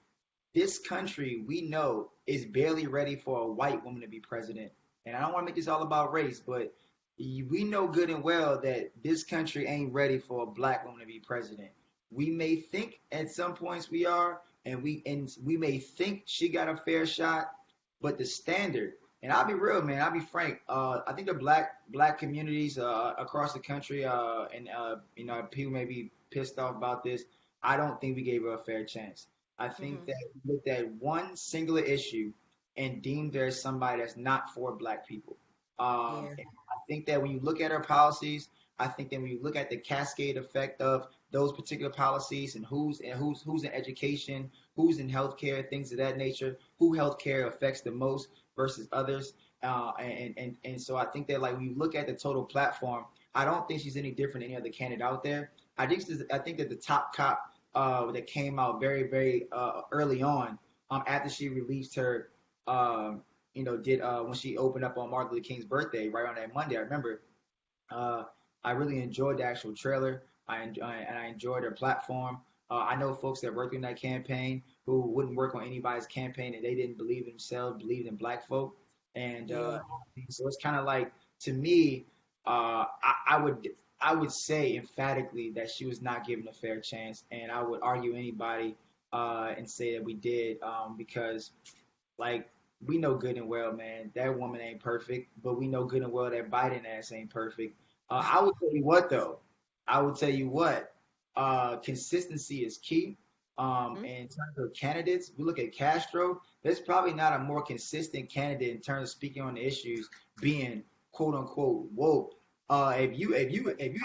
this country, we know, is barely ready for a white woman to be president. And I don't want to make this all about race, but we know good and well that this country ain't ready for a black woman to be president. We may think at some points we are, and we may think she got a fair shot, but the standard, and I'll be real, man, I'll be frank, I think the black communities across the country, and people may be pissed off about this, I don't think we gave her a fair chance. I think that we looked at one singular issue and deemed her as somebody that's not for black people. And I think that when you look at her policies, I think that when you look at the cascade effect of those particular policies and who's in education, who's in healthcare, things of that nature, who healthcare affects the most versus others, and so I think that like when you look at the total platform, I don't think she's any different than any other candidate out there. I think that the top cop that came out very, very early on, after she released her, when she opened up on Martin Luther King's birthday, right on that Monday. I remember I really enjoyed the actual trailer. I enjoyed her platform. I know folks that worked in that campaign who wouldn't work on anybody's campaign and they didn't believe in themselves, believed in black folk. And so it's kind of like, to me, I would say emphatically that she was not given a fair chance, and I would argue anybody and say that we did, because like we know good and well, man, that woman ain't perfect, but we know good and well that Biden ass ain't perfect. I would tell you what though. I would tell you what. Consistency is key. Mhm. In terms of candidates, we look at Castro. There's probably not a more consistent candidate in terms of speaking on the issues, being quote unquote woke. If you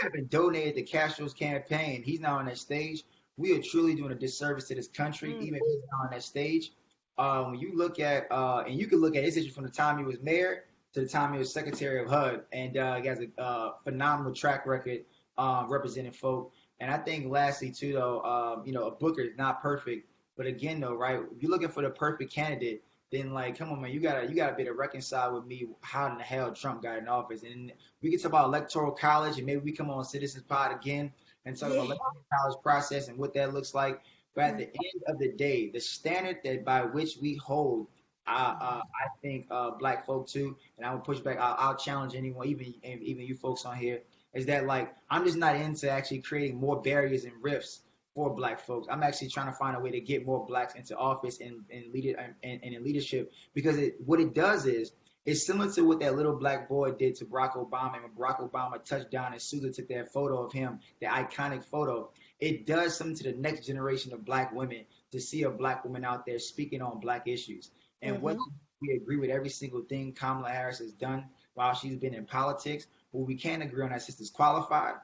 haven't donated to Castro's campaign, he's not on that stage. We are truly doing a disservice to this country, Mm. even if he's not on that stage. When you look at and you can look at his issue from the time he was mayor to the time he was Secretary of HUD, and he has a phenomenal track record representing folk. And I think lastly too, though, a Booker is not perfect, but again, though, right? If you're looking for the perfect candidate, then like, come on, man, you gotta be able to reconcile with me how in the hell Trump got in office. And we can talk about electoral college, and maybe we come on Citizens Pod again and talk about Yeah. electoral college process and what that looks like. But at the Mhm. end of the day, the standard that by which we hold, I think black folk too, and I would push back. I'll challenge anyone, even you folks on here, is that like I'm just not into actually creating more barriers and rifts for black folks. I'm actually trying to find a way to get more blacks into office and in leadership because what it does is it's similar to what that little black boy did to Barack Obama. And when Barack Obama touched down and Susan took that photo of him, the iconic photo, it does something to the next generation of black women to see a black woman out there speaking on black issues. And whether Mhm. we agree with every single thing Kamala Harris has done while she's been in politics, what we can agree on that sister's qualified,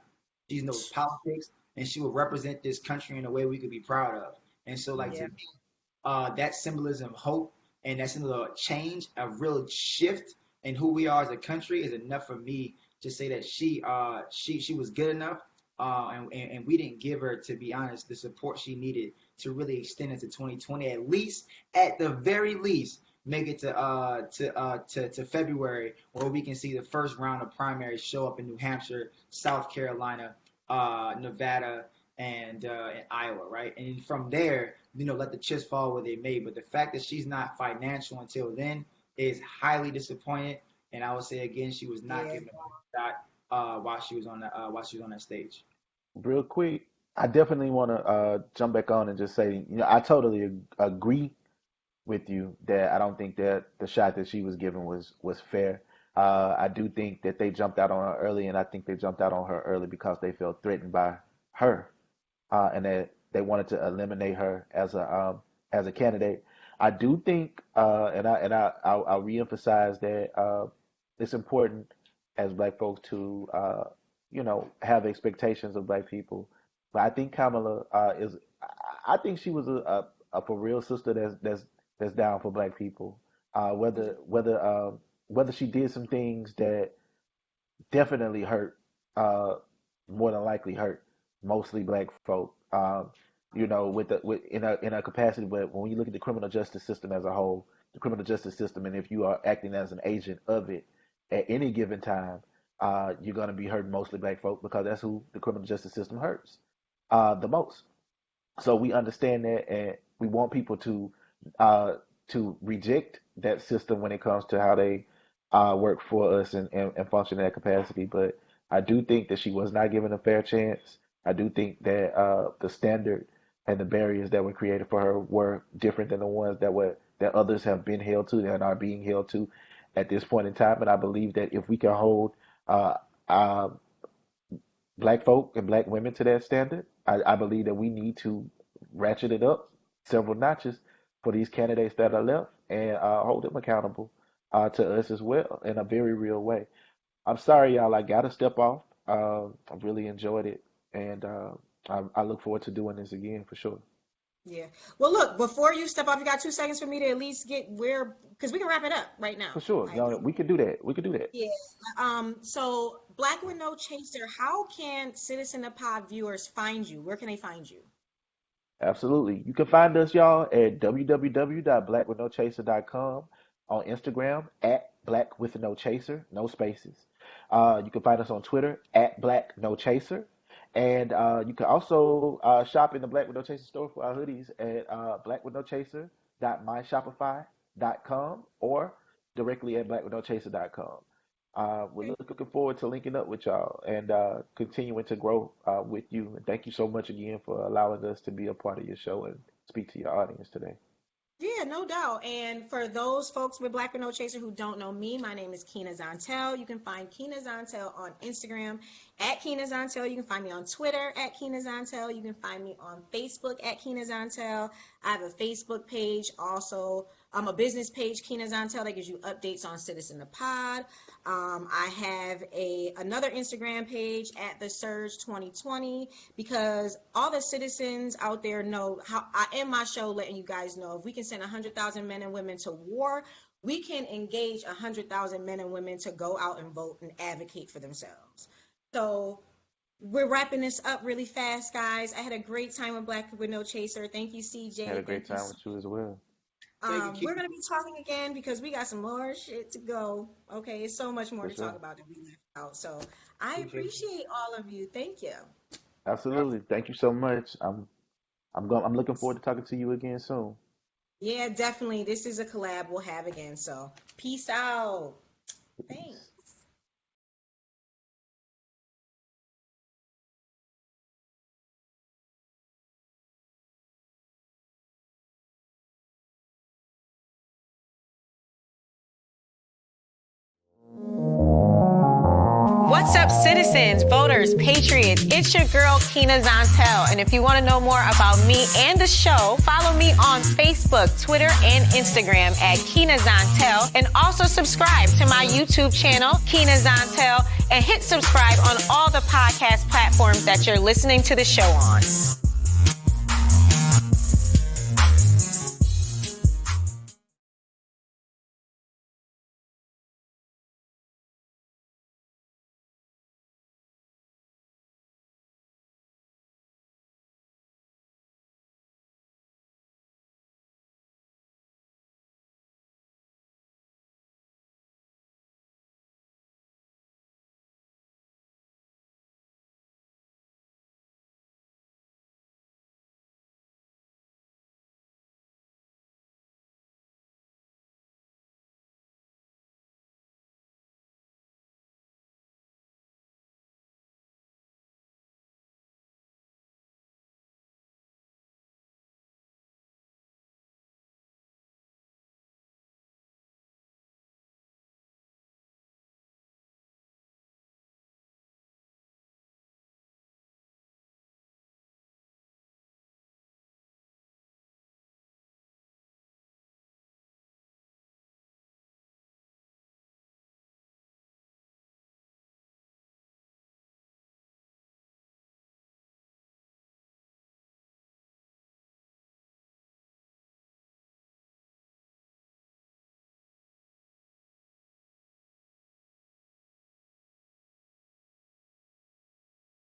she knows politics, and she will represent this country in a way we could be proud of. And so, like to Yeah. me, that symbolism of hope and that symbolism of change, a real shift in who we are as a country is enough for me to say that she was good enough, and we didn't give her, to be honest, the support she needed to really extend into 2020, at least at the very least. Make it to February, where we can see the first round of primaries show up in New Hampshire, South Carolina, Nevada, and Iowa, right? And from there, let the chips fall where they may. But the fact that she's not financial until then is highly disappointed. And I would say again, she was not Yeah. given a shot while she was on that stage. Real quick, I definitely want to jump back on and just say, I totally agree with you that I don't think that the shot that she was given was fair. I do think that they jumped out on her early, and I think they jumped out on her early because they felt threatened by her, and that they wanted to eliminate her as a candidate. I do think, I'll reemphasize that it's important as Black folks to have expectations of Black people. But I think Kamala is. I think she was a for real sister that's down for Black people. Whether she did some things that definitely hurt, uh, more than likely hurt mostly Black folk. With in a capacity, but when you look at the criminal justice system as a whole, the criminal justice system, and if you are acting as an agent of it at any given time, you're going to be hurting mostly Black folk because that's who the criminal justice system hurts the most. So we understand that, and we want people uh, to reject that system when it comes to how they work for us and function in that capacity. But I do think that she was not given a fair chance. I do think that the standard and the barriers that were created for her were different than the ones that others have been held to and are being held to at this point in time. And I believe that if we can hold uh, uh, Black folk and Black women to that standard, I believe that we need to ratchet it up several notches for these candidates that are left and hold them accountable to us as well in a very real way. I'm sorry, y'all. I gotta step off. I really enjoyed it, and I look forward to doing this again for sure. Yeah. Well, look, before you step off, you got 2 seconds for me to at least get where, because we can wrap it up right now. For sure. Like, No, we can do that. We can do that. yeah. So Black with No Chaser, how can Citizen the Pod viewers find you? Where can they find you? Absolutely. You can find us, y'all, at www.blackwithnochaser.com, on Instagram at Black with No Chaser, no spaces. You can find us on Twitter at Black No Chaser. And you can also shop in the Black with No Chaser store for our hoodies at blackwithnochaser.myshopify.com or directly at blackwithnochaser.com. We're looking forward to linking up with y'all and continuing to grow with you. And thank you so much again for allowing us to be a part of your show and speak to your audience today. Yeah, no doubt. And for those folks with Black with No Chaser who don't know me, my name is Keina Zontel. You can find Keina Zontel on Instagram at Keina Zontel. You can find me on Twitter at Keina Zontel. You can find me on Facebook at Keina Zontel. I have a Facebook page also. A business page, Keina Zontel, that gives you updates on Citizen the Pod. I have another Instagram page at The Surge 2020, because all the citizens out there know how I end my show letting you guys know if we can send 100,000 men and women to war, we can engage 100,000 men and women to go out and vote and advocate for themselves. So we're wrapping this up really fast, guys. I had a great time with Black with No Chaser. Thank you, CJ. I had a great time with you as well. We're going to be talking again because we got some more shit to go. Okay, it's so much more to talk about that we left out. So I appreciate all of you. Thank you. Absolutely. Thank you so much. I'm looking forward to talking to you again soon. Yeah, definitely. This is a collab we'll have again. So peace out. Thanks. What's up, citizens, voters, patriots? It's your girl, Keina Zontel. And if you want to know more about me and the show, follow me on Facebook, Twitter, and Instagram at Keina Zontel. And also subscribe to my YouTube channel, Keina Zontel, and hit subscribe on all the podcast platforms that you're listening to the show on.